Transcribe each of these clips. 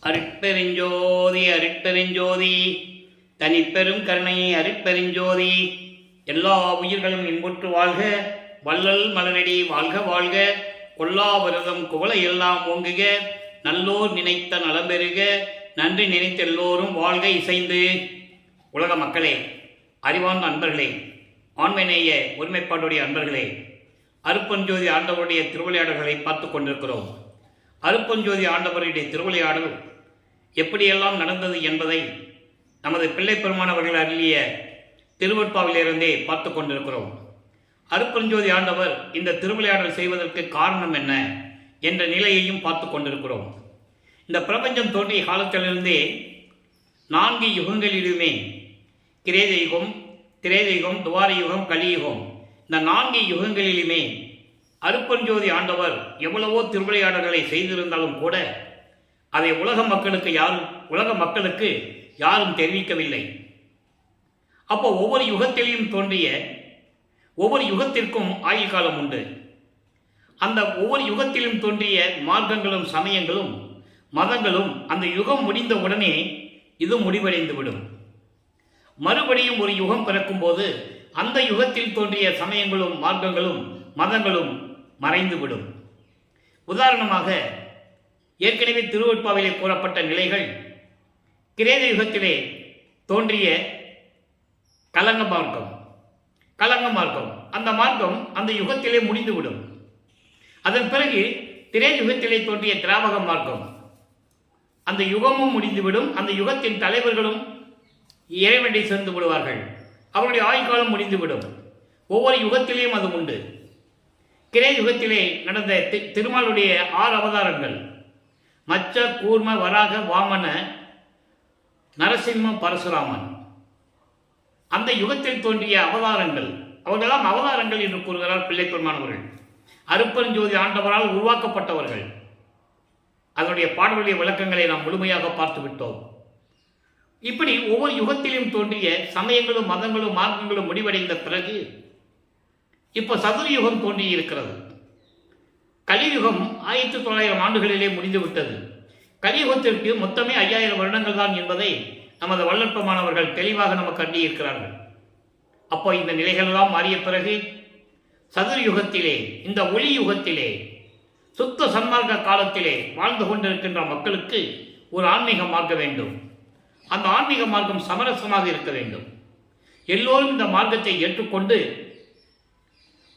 அருட்பெருஞ்சோதி அருட்பெருஞ்சோதி தனிப்பெரும் கருணை அருட்பெருஞ்சோதி. எல்லா உயிர்களும் இன்புற்று வாழ்க, வள்ளல் மலரடி வாழ்க வாழ்க, கொல்லாவிரதம் குவளை எல்லாம் ஓங்குக, நல்லோர் நினைத்த நலம்பெறுக, நன்றி நினைத்த எல்லோரும் வாழ்க இசைந்து. உலக மக்களே, அறிவார்ந்த அன்பர்களே, ஆண்மைநேய ஒருமைப்பாடுடைய அன்பர்களே, அருட்பெருஞ்சோதி ஆண்டவருடைய திருவிளையாடல்களை பார்த்து கொண்டிருக்கிறோம். அருட்பெருஞ்சோதி ஆண்டவருடைய திருவிளையாடல் எப்படியெல்லாம் நடந்தது என்பதை நமது பிள்ளை பெருமானவர்கள் அருளிய திருவற்பாவிலிருந்தே பார்த்து கொண்டிருக்கிறோம். அருட்பெருஞ்சோதி ஆண்டவர் இந்த திருவிளையாடல் செய்வதற்கு காரணம் என்ன என்ற நிலையையும் பார்த்து கொண்டிருக்கிறோம். இந்த பிரபஞ்சம் தோன்றிய காலத்திலிருந்தே 4 யுகங்களிலுமே கிரேத யுகம், திரேத யுகம், துவார யுகம், கலியுகம், இந்த 4 யுகங்களிலுமே அருட்பெருஞ்சோதி ஆண்டவர் எவ்வளவோ திருவிளையாடல்களை செய்திருந்தாலும் கூட அதை உலக மக்களுக்கு யாரும் தெரிவிக்கவில்லை. அப்போ ஒவ்வொரு யுகத்திலையும் தோன்றிய ஒவ்வொரு யுகத்திற்கும் ஆயுள் காலம் உண்டு. அந்த ஒவ்வொரு யுகத்திலும் தோன்றிய மார்க்கங்களும் சமயங்களும் மதங்களும் அந்த யுகம் முடிந்த உடனே இது முடிவடைந்துவிடும். மறுபடியும் ஒரு யுகம் பிறக்கும் போது அந்த யுகத்தில் தோன்றிய சமயங்களும் மார்க்கங்களும் மதங்களும் மறைந்துவிடும். உதாரணமாக, ஏற்கனவே திருவற்பாவிலே கூறப்பட்ட நிலைகள் கிரேத யுகத்திலே தோன்றிய கலங்க மார்க்கம், அந்த மார்க்கம் அந்த யுகத்திலே முடிந்துவிடும். அதன் பிறகு திரேத யுகத்திலே தோன்றிய திராவக மார்க்கம், அந்த யுகமும் முடிந்துவிடும். அந்த யுகத்தின் தலைவர்களும் இறைவனை சேர்ந்து விடுவார்கள். அவருடைய ஆயுள்காலம் முடிந்துவிடும். ஒவ்வொரு யுகத்திலேயும் அது உண்டு. கிரேத யுகத்திலே நடந்த திருமாலுடைய 6 அவதாரங்கள், மச்ச, கூர்ம, வராக, வாமன, நரசிம்ம, பரசுராமன், அந்த யுகத்தில் தோன்றிய அவதாரங்கள், அவர்களெல்லாம் அவதாரங்கள் என்று கூறுகிறார் பிள்ளை பெருமானவர்கள். அருட்பெருஞ்சோதி ஆண்டவரால் உருவாக்கப்பட்டவர்கள். அதனுடைய பாடலுடைய விளக்கங்களை நாம் முழுமையாக பார்த்து விட்டோம். இப்படி ஒவ்வொரு யுகத்திலும் தோன்றிய சமயங்களும் மதங்களும் மார்க்கங்களும் முடிவடைந்த பிறகு இப்போ சதுர யுகம் தோன்றி இருக்கிறது. கலியுகம் 1900 ஆண்டுகளிலே முடிந்துவிட்டது. கலியுகத்திற்கு மொத்தமே 5000 வருடங்கள் தான் என்பதை நமது வல்லற்பமானவர்கள் தெளிவாக நமக்கு அண்டியிருக்கிறார்கள். அப்போ இந்த நிலைகளெல்லாம் மாறிய பிறகு சதுர யுகத்திலே, இந்த ஒளி யுகத்திலே, சுத்த சன்மார்க்க காலத்திலே வாழ்ந்து கொண்டிருக்கின்ற மக்களுக்கு ஒரு ஆன்மீக மார்க்கம் வேண்டும். அந்த ஆன்மீக மார்க்கம் சமரசமாக இருக்க வேண்டும். எல்லோரும் இந்த மார்க்கத்தை ஏற்றுக்கொண்டு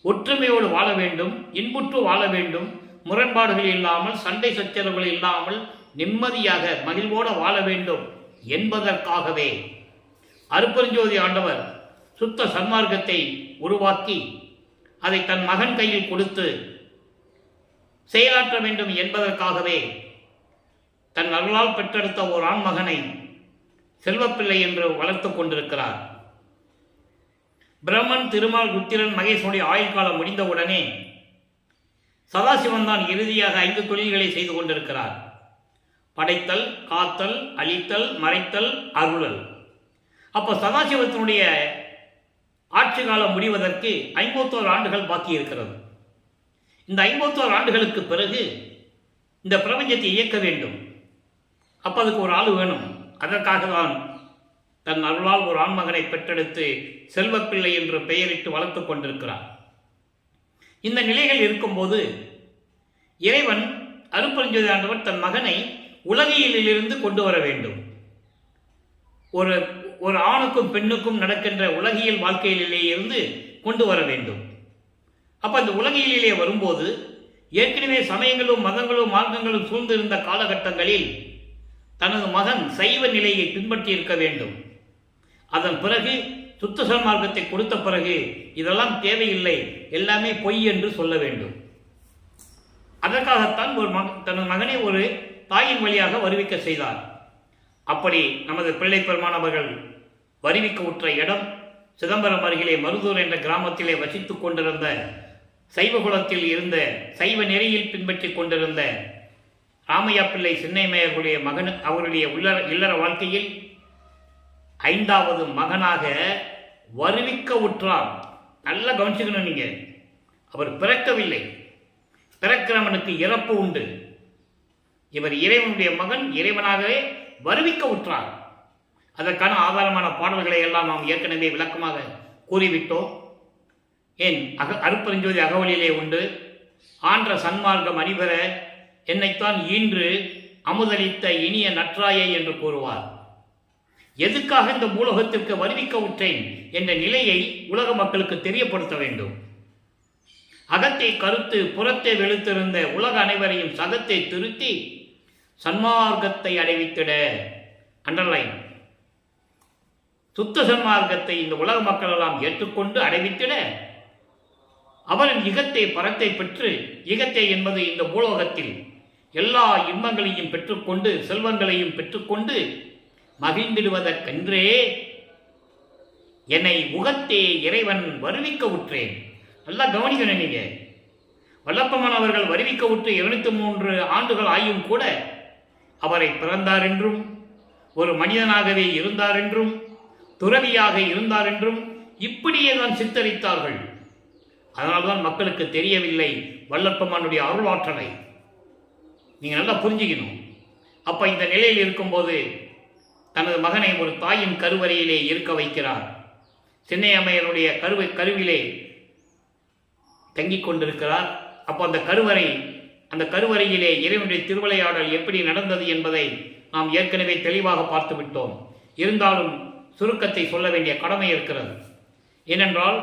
ஒற்றுமையோடு வாழ வேண்டும், இன்புற்று வாழ வேண்டும், முரண்பாடுகள் இல்லாமல், சண்டை சச்சரவுகள் இல்லாமல் நிம்மதியாக மகிழ்வோடு வாழ வேண்டும் என்பதற்காகவே அருட்பெருஞ்சோதி ஆண்டவர் சுத்த சன்மார்க்கத்தை உருவாக்கி அதை தன் மகன் கையில் கொடுத்து செயலாற்ற வேண்டும் என்பதற்காகவே தன் அருளால் பெற்றெடுத்த ஓர் ஆண்மகனை செல்வப்பிள்ளை என்று வளர்த்து கொண்டிருக்கிறார். பிரம்மன், திருமால், ருத்திரன், மகேசனுடைய ஆயுள் காலம் முடிந்தவுடனே சதாசிவன் தான் இறுதியாக 5 தொழில்களை செய்து கொண்டிருக்கிறார். படைத்தல், காத்தல், அழித்தல், மறைத்தல், அருளல். அப்போ சதாசிவத்தினுடைய ஆட்சி காலம் முடிவதற்கு 51 ஆண்டுகள் பாக்கி இருக்கிறது. இந்த 51 ஆண்டுகளுக்கு பிறகு இந்த பிரபஞ்சத்தை இயக்க வேண்டும். அப்போ அதுக்கு ஒரு ஆள் வேணும். அதற்காக தான் தன் அருளால் ஒரு ஆண்மகனை பெற்றெடுத்து செல்வப்பிள்ளை என்று பெயரிட்டு வளர்த்து கொண்டிருக்கிறார். இந்த நிலைகள் இருக்கும்போது இறைவன் அருட்பெருஞ்சோதி ஆண்டவர் தன் மகனை உலகியலிலிருந்து கொண்டு வர வேண்டும். ஒரு ஆணுக்கும் பெண்ணுக்கும் நடக்கின்ற உலகியல் வாழ்க்கையிலே இருந்து கொண்டு வர வேண்டும். அப்போ அந்த உலகியலிலே வரும்போது ஏற்கனவே சமயங்களும் மதங்களும் மார்க்கங்களும் சூழ்ந்திருந்த காலகட்டங்களில் தனது மகன் சைவ நிலையை பின்பற்றி இருக்க வேண்டும். அதன் பிறகு சுத்த சன்மார்க்கத்தை கொடுத்த பிறகு இதெல்லாம் தேவையில்லை, எல்லாமே பொய் என்று சொல்ல வேண்டும். அதற்காகத்தான் தனது மகனை ஒரு தாயின் வழியாக வருவிக்க செய்தார். அப்படி நமது பிள்ளை பெருமானவர்கள் வருவிக்க உற்ற இடம் சிதம்பரம் அருகிலே மருதூர் என்ற கிராமத்திலே வசித்துக் கொண்டிருந்த சைவகுலத்தில் இருந்த சைவ நெறியில் பின்பற்றி கொண்டிருந்த ராமையா பிள்ளை சின்னைமையர்களுடைய மகன் அவருடைய இல்லற வாழ்க்கையில் 5வது மகனாக வருவிக்க உற்றார். நல்லா கவனிச்சுக்கணும். நீங்க அவர் பிறக்கவில்லை, பிறக்கிறவனுக்கு இறப்பு உண்டு. இவர் இறைவனுடைய மகன், இறைவனாகவே வருவிக்க உற்றார். அதற்கான ஆதாரமான பாடல்களை எல்லாம் நாம் ஏற்கனவே விளக்கமாக கூறிவிட்டோம். ஏன் அருட்பெருஞ்சோதி அகவலிலே உண்டு, ஆன்ற சன்மார்க்கம் அணிபெற என்னைத்தான் ஈன்று அமுதளித்த இனிய நற்றாயை என்று கூறுவார். எதுக்காக இந்த பூலோகத்திற்கு வருவிக்க உற்றேன் என்ற நிலையை உலக மக்களுக்கு தெரியப்படுத்த வேண்டும். அகத்தை கருத்து புறத்தை வெளுத்திருந்த உலக அனைவரையும் சகத்தை திருத்தி சன்மார்க்கத்தை அடைவித்திட, அண்டர்லைன், சுத்த சன்மார்க்கத்தை இந்த உலக மக்கள் எல்லாம் ஏற்றுக்கொண்டு அடைவித்திட அவரின் இகத்தை பரத்தை பெற்று, இகத்தை என்பது இந்த பூலோகத்தில் எல்லா இன்பங்களையும் பெற்றுக்கொண்டு செல்வங்களையும் பெற்றுக்கொண்டு மகிழ்ந்திடுவதற்கென்றே என்னை உகத்தே இறைவன் வருவிக்க உற்றேன். நல்லா கவனிக்கணும். நீங்க வல்லப்பமான் அவர்கள் வருவிக்க உற்று 203 ஆண்டுகள் ஆயும் கூட அவரை பிறந்தார் என்றும், ஒரு மனிதனாகவே இருந்தார் என்றும், துறவியாக இருந்தார் என்றும் இப்படியே தான் சித்தரித்தார்கள். அதனால்தான் மக்களுக்கு தெரியவில்லை வல்லப்பமானுடைய அருளாற்றலை. நீங்கள் நல்லா புரிஞ்சுக்கணும். அப்போ இந்த நிலையில் இருக்கும்போது தனது மகனை ஒரு தாயின் கருவறையிலே இருக்க வைக்கிறார். சின்னையம்மையனுடைய கருவிலே தங்கிக் கொண்டிருக்கிறார். அப்போ அந்த கருவறையிலே இறைவனுடைய திருவிளையாடல் எப்படி நடந்தது என்பதை நாம் ஏற்கனவே தெளிவாக பார்த்து விட்டோம். இருந்தாலும் சுருக்கத்தை சொல்ல வேண்டிய கடமை இருக்கிறது. ஏனென்றால்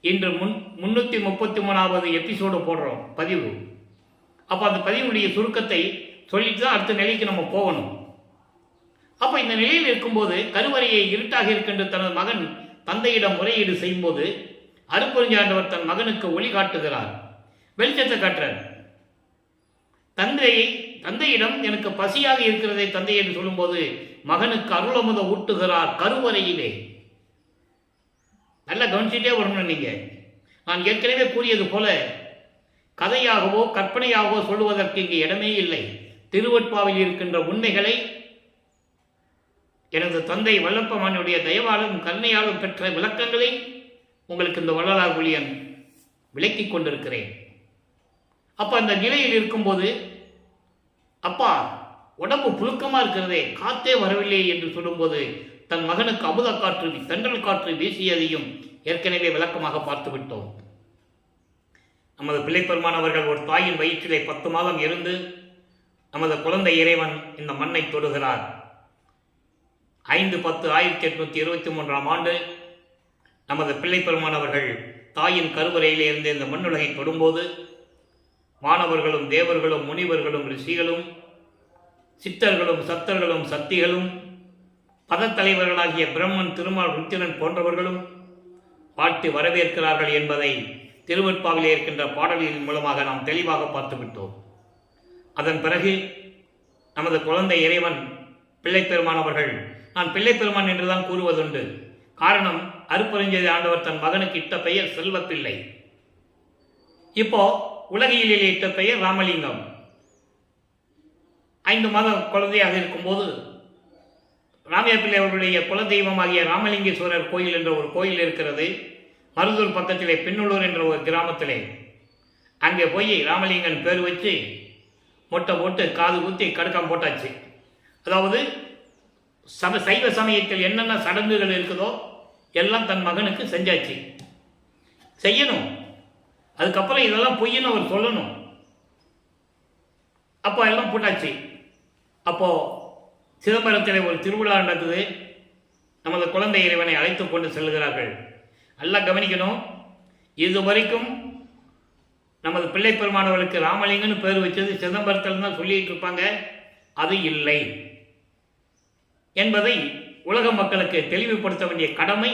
இன்று 333வது எபிசோடு போடுறோம், பதிவு. அப்போ அந்த பதிவுடைய சுருக்கத்தை சொல்லிட்டு தான் அடுத்த நிலைக்கு நம்ம போகணும். அப்போ இந்த நிலையில் இருக்கும்போது கருவறையை இருட்டாக இருக்கின்ற தனது மகன் தந்தையிடம் முறையீடு செய்யும்போது அருட்பெருஞ்சாண்டவர் தன் மகனுக்கு ஒளி காட்டுகிறார், வெளிச்சத்தை காட்டுறார். தந்தையிடம் எனக்கு பசியாக இருக்கிறதை தந்தை என்று சொல்லும்போது மகனுக்கு அருளமுத ஊட்டுகிறார் கருவறையிலே. நல்லா கவனிச்சுட்டே வரணும். நீங்க நான் ஏற்கனவே கூறியது போல கதையாகவோ கற்பனையாகவோ சொல்லுவதற்கு இங்கு இடமே இல்லை. திருவட்பாவில் இருக்கின்ற உண்மைகளை எனது தந்தை வல்லப்பமானுடைய தயவாலும் கருணையாலும் பெற்ற விளக்கங்களை உங்களுக்கு இந்த வள்ளலார் ஊழியன் விளக்கிக் கொண்டிருக்கிறேன். அப்ப அந்த நிலையில் இருக்கும்போது, அப்பா உடம்பு புழுக்கமா இருக்கிறதே, காத்தே வரவில்லை என்று சொல்லும்போது தன் மகனுக்கு அமுத காற்று தென்றல் காற்று வீசியதையும் ஏற்கனவே விளக்கமாக பார்த்து விட்டோம். நமது பிள்ளைப்பெருமான் அவர்கள் ஒரு தாயின் வயிற்றிலே 10 மாதம் இருந்து நமது குழந்தை இறைவன் இந்த மண்ணை தொடுகிறார். 5/10/1823 ஆண்டு நமது பிள்ளைப்பெருமான் அவர்கள் தாயின் கருவறையிலே இருந்து இந்த மண்ணுலகை தொடும்போது வானவர்களும் தேவர்களும் முனிவர்களும் ரிஷிகளும் சித்தர்களும் சத்தர்களும் சக்திகளும் பதத்தலைவர்களாகிய பிரம்மன், திருமால், ருத்திரன் போன்றவர்களும் பாட்டு வரவேற்கிறார்கள் என்பதை திருவட்பாவிலே இருக்கின்ற பாடல்களின் மூலமாக நாம் தெளிவாக பார்த்துவிட்டோம். அதன் பிறகு நமது குழந்தை இறைவன் பிள்ளைப்பெருமான் அவர்கள், நான் பிள்ளைப்பெருமான் என்றுதான் கூறுவதுண்டு. காரணம், அருட்பெருஞ்சோதி ஆண்டவர் தன் மகனுக்கு இட்ட பெயர் செல்வப்பிள்ளை. இப்போ உலகியலிலே இட்ட பெயர் ராமலிங்கம். 5 மாத குழந்தையாக இருக்கும்போது ராமையா பிள்ளை அவர்களுடைய குலதெய்வமாகிய ராமலிங்கேஸ்வரர் கோயில் என்ற ஒரு கோயில் இருக்கிறது. மருதூர் பக்கத்திலே பின்னூலூர் என்ற ஒரு கிராமத்திலே. அங்கே போய் ராமலிங்கன் பேர் வச்சு மொட்டை போட்டு காது ஊற்றி கடுக்கம் போட்டாச்சு. அதாவது சைவ சமயத்தில் என்னென்ன சடங்குகள் இருக்குதோ எல்லாம் தன் மகனுக்கு செஞ்சாச்சு. செய்யணும். அதுக்கப்புறம் இதெல்லாம் பொய்ன்னு அவர் சொல்லணும். அப்போ எல்லாம் போட்டாச்சு. அப்போ சிதம்பரத்தில் ஒரு திருவிழா நடக்குது. நமது குழந்தை இறைவனை அழைத்து கொண்டு செல்கிறார்கள். நல்லா கவனிக்கணும். இதுவரைக்கும் நமது பிள்ளைப்பெருமானவர்களுக்கு ராமலிங்கன்னு பேர் வச்சது சிதம்பரத்தில் தான் சொல்லிட்டு இருப்பாங்க. அது இல்லை என்பதை உலக மக்களுக்கு தெளிவுபடுத்த வேண்டிய கடமை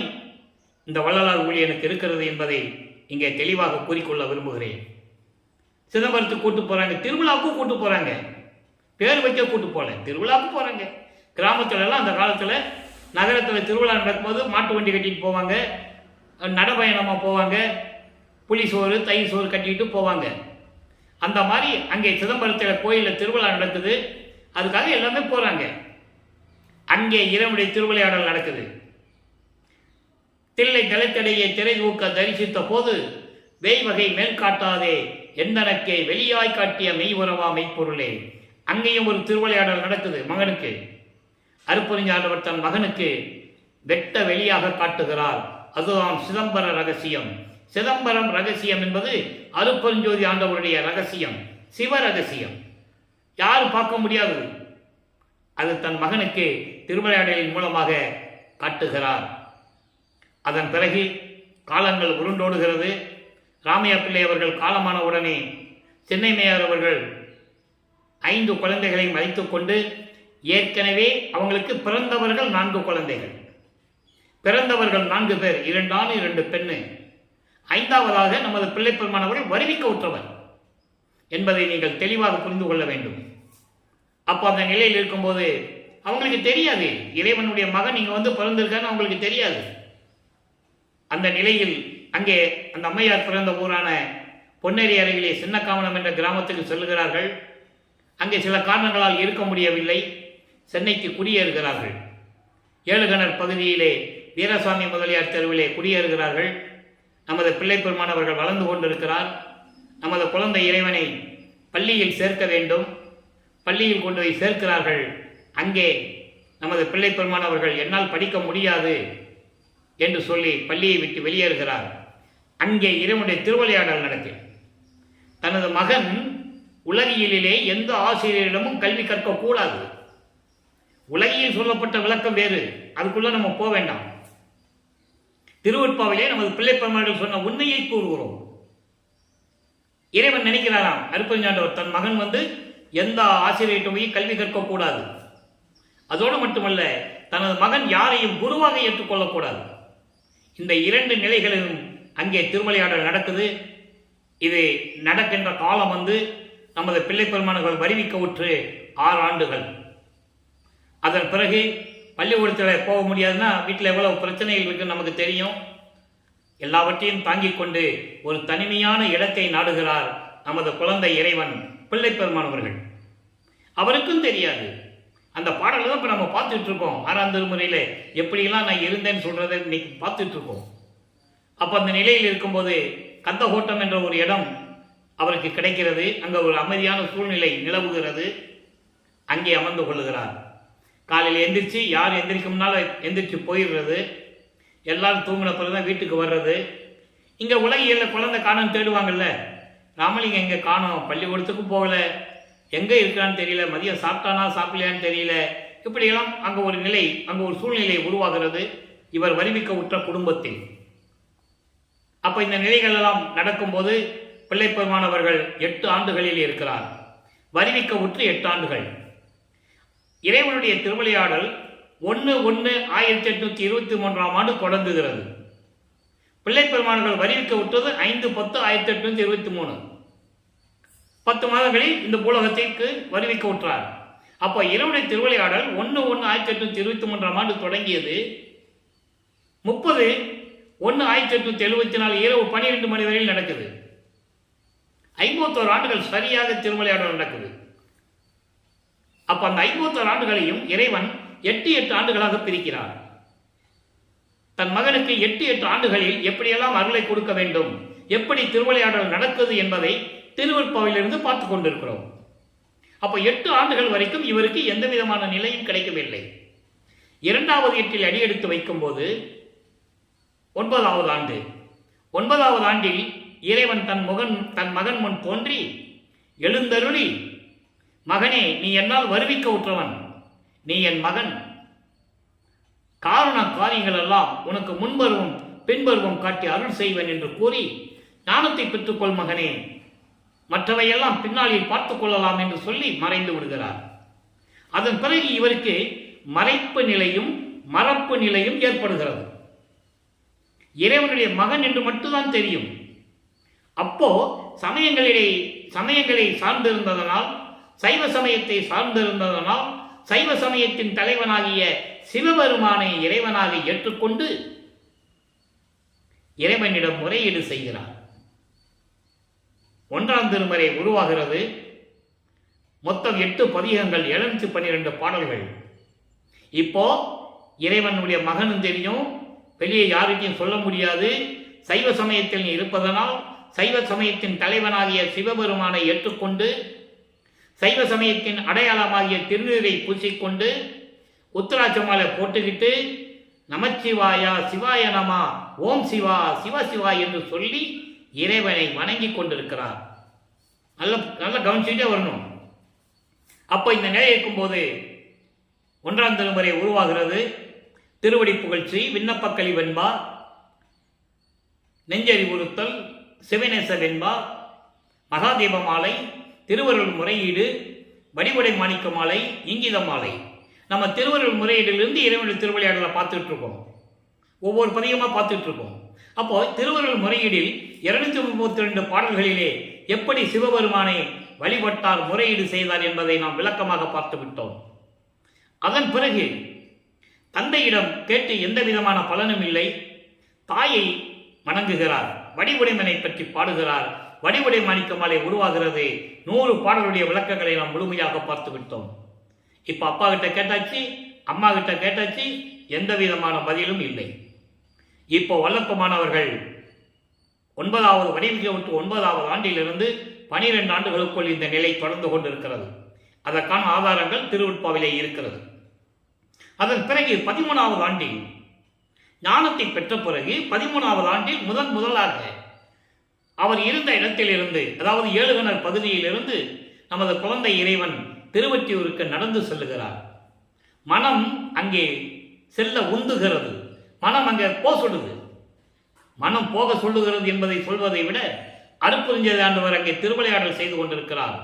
இந்த வள்ளலார் ஊழியனுக்கு இருக்கிறது என்பதை இங்கே தெளிவாக கூறிக்கொள்ள விரும்புகிறேன். சிதம்பரத்துக்கு கூட்டு போகிறாங்க, திருவிழாவுக்கும் கூட்டு போகிறாங்க, பேர் வைக்க கூட்டு போகல, திருவிழாவுக்கு போகிறாங்க. கிராமத்துலலாம் அந்த காலத்தில் நகரத்தில் திருவிழா நடக்கும்போது மாட்டு வண்டி கட்டிட்டு போவாங்க, நடப்பயணமாக போவாங்க, புளி சோறு தயிர் சோறு கட்டிக்கிட்டு போவாங்க. அந்த மாதிரி அங்கே சிதம்பரத்தில் கோயிலில் திருவிழா நடக்குது. அதுக்காக எல்லாமே போகிறாங்க. அங்கே இறைவனுடைய திருவிளையாடல் நடக்குது. தில்லை தலைத்தடையை திரை தூக்க தரிசித்த போது வேய் வகை மேல் காட்டாதே எந்தனக்கே வெளியாய் காட்டிய மெய் உறவா மெய்ப்பொருளே அங்கேயும் ஒரு திருவிளையாடல் நடக்குது. மகனுக்கு அருட்பெருஞ்சாண்டவர் தன் மகனுக்கு வெட்ட வெளியாக காட்டுகிறார். அதுதான் சிதம்பர ரகசியம். சிதம்பரம் ரகசியம் என்பது அருட்பெருஞ்சோதி ஆண்டவருடைய ரகசியம், சிவ ரகசியம். யாரும் பார்க்க முடியாதது. அது தன் மகனுக்கு திருவிளையாடலின் மூலமாக காட்டுகிறார். அதன் பிறகு காலங்கள் உருண்டோடுகிறது. ராமையா பிள்ளை அவர்கள் காலமான உடனே சென்னை மேயர் அவர்கள் 5 குழந்தைகளையும் வைத்துக் கொண்டு, ஏற்கனவே அவங்களுக்கு பிறந்தவர்கள் 4 குழந்தைகள், பிறந்தவர்கள் 4 பேர், 2 ஆண் 2 பெண்ணு. 5ஆவதாக நமது பிள்ளை பெருமானவர்கள் வருவிக்க உற்றவர் என்பதை நீங்கள் தெளிவாக புரிந்து கொள்ள வேண்டும். அப்போ அந்த நிலையில் இருக்கும்போது அவங்களுக்கு தெரியாது இறைவனுடைய மகன் இங்கே வந்து பிறந்திருக்கான்னு அவங்களுக்கு தெரியாது. அந்த நிலையில் அங்கே அந்த அம்மையார் பிறந்த ஊரான பொன்னேரி அருகிலே சின்னக்காமனம் என்ற கிராமத்துக்கு செல்லுகிறார்கள். அங்கே சில காரணங்களால் இருக்க முடியவில்லை. சென்னைக்கு குடியேறுகிறார்கள். ஏழுகணர் பகுதியிலே வீரசாமி முதலியார் தெருவிலே குடியேறுகிறார்கள். நமது பிள்ளை பெருமானவர்கள் வளர்ந்து கொண்டிருக்கிறார். நமது குழந்தை இறைவனை பள்ளியில் சேர்க்க வேண்டும். பள்ளியில் கொண்டு போய் சேர்க்கிறார்கள். அங்கே நமது பிள்ளை பெருமானவர்கள் என்னால் படிக்க முடியாது என்று சொல்லி பள்ளியை விட்டு வெளியேறுகிறார். அங்கே இறைவனுடைய திருவிளையாடல் நடக்கும். தனது மகன் உலகியலிலே எந்த ஆசிரியரிடமும் கல்வி கற்கக்கூடாது. உலகியில் சொல்லப்பட்ட விளக்கம் வேறு, அதுக்குள்ள நம்ம போக வேண்டாம். திருவற்பாவிலே நமது பிள்ளை பெருமானவர்கள் சொன்ன உண்மையை கூறுகிறோம். இறைவன் நினைக்கிறாராம், அருட்பெருஞ்சாண்டவர் தன் மகன் வந்து எந்த ஆசிரியர்கிட்ட போய் கல்வி கற்கக்கூடாது. அதோடு மட்டுமல்ல, தனது மகன் யாரையும் குருவாக ஏற்றுக்கொள்ளக்கூடாது. இந்த 2 நிலைகளிலும் அங்கே திருவிளையாடல் நடக்குது. இது நடக்கின்ற காலம் வந்து நமது பிள்ளை பெருமானவர்கள் வருவிக்க உற்று 6 ஆண்டுகள். அதன் பிறகு பள்ளிக்கூடத்தில் போக முடியாதுன்னா வீட்டில் எவ்வளவு பிரச்சனைகள் இருக்குன்னு நமக்கு தெரியும். எல்லாவற்றையும் தாங்கிக் கொண்டு ஒரு தனிமையான இடத்தை நாடுகிறார் நமது குழந்தை இறைவன் பிள்ளை பெருமானவர்கள். அவருக்கும் தெரியாது. அந்த பாடலை தான் இப்போ நம்ம பார்த்துட்டு இருக்கோம். 6ஆம் திருமுறையில் எப்படியெல்லாம் நான் இருந்தேன்னு சொல்றதை இன்னைக்கு பார்த்துட்டு இருக்கோம். அப்போ அந்த நிலையில் இருக்கும்போது கந்தகோட்டம் என்ற ஒரு இடம் அவருக்கு கிடைக்கிறது. அங்கே ஒரு அமைதியான சூழ்நிலை நிலவுகிறது. அங்கே அமர்ந்து கொள்ளுகிறார். காலையில் எந்திரிச்சு யார் எந்திரிக்கும்னால எந்திரிச்சு போயிடுறது. எல்லாரும் தூங்கின பிறகு தான் வீட்டுக்கு வர்றது. இங்கே உலகியலில் குழந்தை காணோன்னு தேடுவாங்கல்ல, ராமலிங்கம் எங்கே காணோம், பள்ளிக்கூடத்துக்கும் போகல, எங்கே இருக்கிறான்னு தெரியல, மதியம் சாப்பிட்டானா சாப்பிடலையான்னு தெரியல. இப்படியெல்லாம் அங்கே ஒரு நிலை, அங்கே ஒரு சூழ்நிலை உருவாகிறது இவர் வருவிக்க உற்ற குடும்பத்தில். அப்போ இந்த நிலைகள் எல்லாம் நடக்கும்போது பிள்ளை பெருமானவர்கள் 8 ஆண்டுகளில் இருக்கிறார். வருவிக்க உற்று 8 ஆண்டுகள். இறைவனுடைய திருவிளையாடல் 1/1/1823ஆம் ஆண்டு தொடங்குகிறது. பிள்ளை பெருமானவர்கள் வருவிக்க விட்டது 5/10/1823. 10 மாதங்களில் இந்த பூலகத்திற்கு வருவிக்க விட்டார். அப்போ இறைவனுடைய திருவிளையாடல் 1/1/1823ஆம் ஆண்டு தொடங்கியது. 30/1/1874 இரவு 12 மணி வரையில் நடக்குது. 51 ஆண்டுகள் சரியாக திருவிளையாடல் நடக்குது. அப்ப அந்த 51 ஆண்டுகளையும் இறைவன் 8 ஆண்டுகளாக பிரிக்கிறார். தன் மகனுக்கு 8 ஆண்டுகளில் எப்படியெல்லாம் அருளை கொடுக்க வேண்டும், எப்படி திருவிளையாடல் நடக்குது என்பதை திருவற்பாவிலிருந்து பார்த்து கொண்டிருக்கிறோம். அப்ப 8 ஆண்டுகள் வரைக்கும் இவருக்கு எந்த விதமான நிலையும் கிடைக்கவில்லை. 2வது எட்டில் அடியெடுத்து வைக்கும் போது 9வது ஆண்டு. 9வது ஆண்டில் இறைவன் தன் மகன் முன் தோன்றி எழுந்தருளி, மகனே, நீ என்னால் வருவிக்க உற்றவன், நீ என் மகன். காரண காரியங்கள் எல்லாம் உனக்கு முன்பருவம் பின்பருவம் காட்டி அருள் செய்வன் என்று கூறி, ஞானத்தை பெற்றுக்கொள் மகனே, மற்றவையெல்லாம் பின்னாளில் பார்த்துக் கொள்ளலாம் என்று சொல்லி மறைந்து விடுகிறார். அதன் பிறகு இவருக்கு மறைப்பு நிலையும் மறப்பு நிலையும் ஏற்படுகிறது. இறைவனுடைய மகன் என்று மட்டும்தான் தெரியும். அப்போ சமயங்களை சார்ந்திருந்ததனால், சைவ சமயத்தை சார்ந்திருந்ததனால், சைவ சமயத்தின் தலைவனாகிய சிவபெருமானை இறைவனாக ஏற்றுக்கொண்டு இறைவனிடம் முறையீடு செய்கிறார். 1ஆம் திருமுறை உருவாகிறது. மொத்தம் 8 பதிகங்கள், 712 பாடல்கள். இப்போ இறைவனுடைய மகனும் தெரியும், வெளியே யாருக்கும் சொல்ல முடியாது. சைவ சமயத்தில் இருப்பதனால் சைவ சமயத்தின் தலைவனாகிய சிவபெருமானை ஏற்றுக்கொண்டு சைவ சமயத்தின் அடையாளமாகிய திருநீரை பூசிக்கொண்டு உத்தராட்ச மாலை போட்டுக்கிட்டு நமச்சிவாயா சிவாய நமா ஓம் சிவா சிவசிவா என்று சொல்லி இறைவனை வணங்கி கொண்டிருக்கிறார். நல்ல கவனிச்சுட்டே வரணும். அப்போ இந்த நிலை இருக்கும்போது 1ஆம் திருமுறை உருவாகிறது. திருவடி புகழ்ச்சி, விண்ணப்பக்களி வெண்பா, நெஞ்சறிவுறுத்தல், சிவநேச வெண்பா, மகாதேவ மாலை, திருவருள் முறையீடு, வடிவுடை மாணிக்க மாலை, இங்கித மாலை. நம்ம திருவருள் முறையீடிலிருந்து இறைவனுடைய திருவிளையாடலை பார்த்துட்டு இருக்கோம். ஒவ்வொரு பதிகமாக பார்த்துட்டு இருக்கோம். அப்போ திருவருள் முறையீடில் 232 பாடல்களிலே எப்படி சிவபெருமானை வழிபட்டார், முறையீடு செய்தார் என்பதை நாம் விளக்கமாக பார்த்து விட்டோம். அதன் பிறகு தந்தையிடம் கேட்டு எந்த விதமான பலனும் இல்லை. தாயை வணங்குகிறார், வடிவுடைமனை பற்றி பாடுகிறார். வடிவுடை மாணிக்க மாலை உருவாகிறது. 100 பாடலுடைய விளக்கங்களை நாம் முழுமையாக பார்த்து விட்டோம். இப்போ அப்பா கிட்ட கேட்டாச்சு, அம்மா கிட்ட கேட்டாச்சு, எந்த விதமான பதிலும் இல்லை. இப்போ வல்லப்பமானவர்கள் 9வது வடிவிக்க விட்டு 9வது ஆண்டிலிருந்து 12 ஆண்டுகளுக்குள் இந்த நிலை தொடர்ந்து கொண்டிருக்கிறது. அதற்கான ஆதாரங்கள் திருவுட்பாவிலே இருக்கிறது. அதன் பிறகு 13வது ஆண்டில் ஞானத்தை பெற்ற பிறகு 13வது ஆண்டில் முதலாக அவர் இருந்த இடத்திலிருந்து, அதாவது ஏழுகணர் பகுதியிலிருந்து நமது குழந்தை இறைவன் திருவொற்றியூருக்கு நடந்து செல்லுகிறார். மனம் அங்கே செல்ல உந்துகிறது. மனம் அங்கே சொல்லுது. மனம் போக சொல்லுகிறது என்பதை சொல்வதை விட அருட்பெருஞ்சோதி ஆண்டவர் அங்கே திருவிளையாடல் செய்து கொண்டிருக்கிறார்.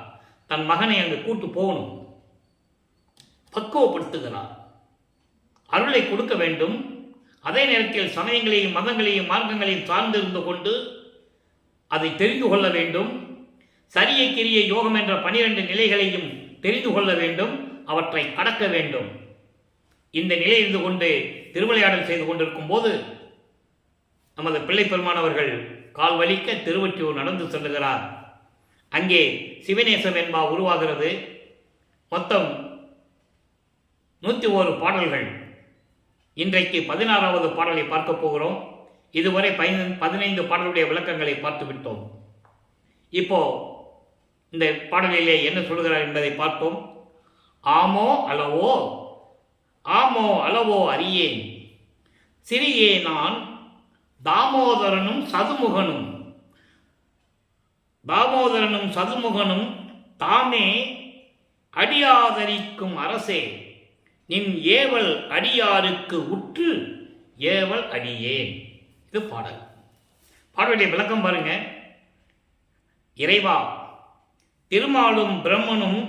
தன் மகனை அங்கு கூட்டு போகணும், பக்குவப்படுத்துகிறார். அருளை கொடுக்க வேண்டும். அதே நேரத்தில் சமயங்களையும் மதங்களையும் மார்க்கங்களையும் சார்ந்திருந்து கொண்டு அதை தெரிந்து கொள்ள வேண்டும். சரிய கிரிய யோகம் என்ற 12 நிலைகளையும் தெரிந்து கொள்ள வேண்டும். அவற்றை கடக்க வேண்டும். இந்த நிலை இருந்து கொண்டு திருவிளையாடல் செய்து கொண்டிருக்கும் போது நமது பிள்ளை பெருமானவர்கள் கால் வலிக்க திருவொற்றியூர் நடந்து செல்லுகிறார். அங்கே சிவநேச வெண்பா உருவாகிறது. மொத்தம் 101 பாடல்கள். இன்றைக்கு 16வது பாடலை பார்க்க போகிறோம். இதுவரை 15 பாடலுடைய விளக்கங்களை பார்த்து விட்டோம். இப்போ இந்த பாடலிலே என்ன சொல்கிறார் என்பதை பார்ப்போம். ஆமோ அளவோ, ஆமோ அளவோ அறியேன், சிறியே நான் தாமோதரனும் சதுமுகனும் தாமே அடியாதரிக்கும் அரசே, நின் ஏவல் அடியாருக்கு உற்று ஏவல் அடியேன். இது பாடல். பாடலுடைய விளக்கம் பாருங்க. இறைவா, திருமாலும் பிரம்மனும்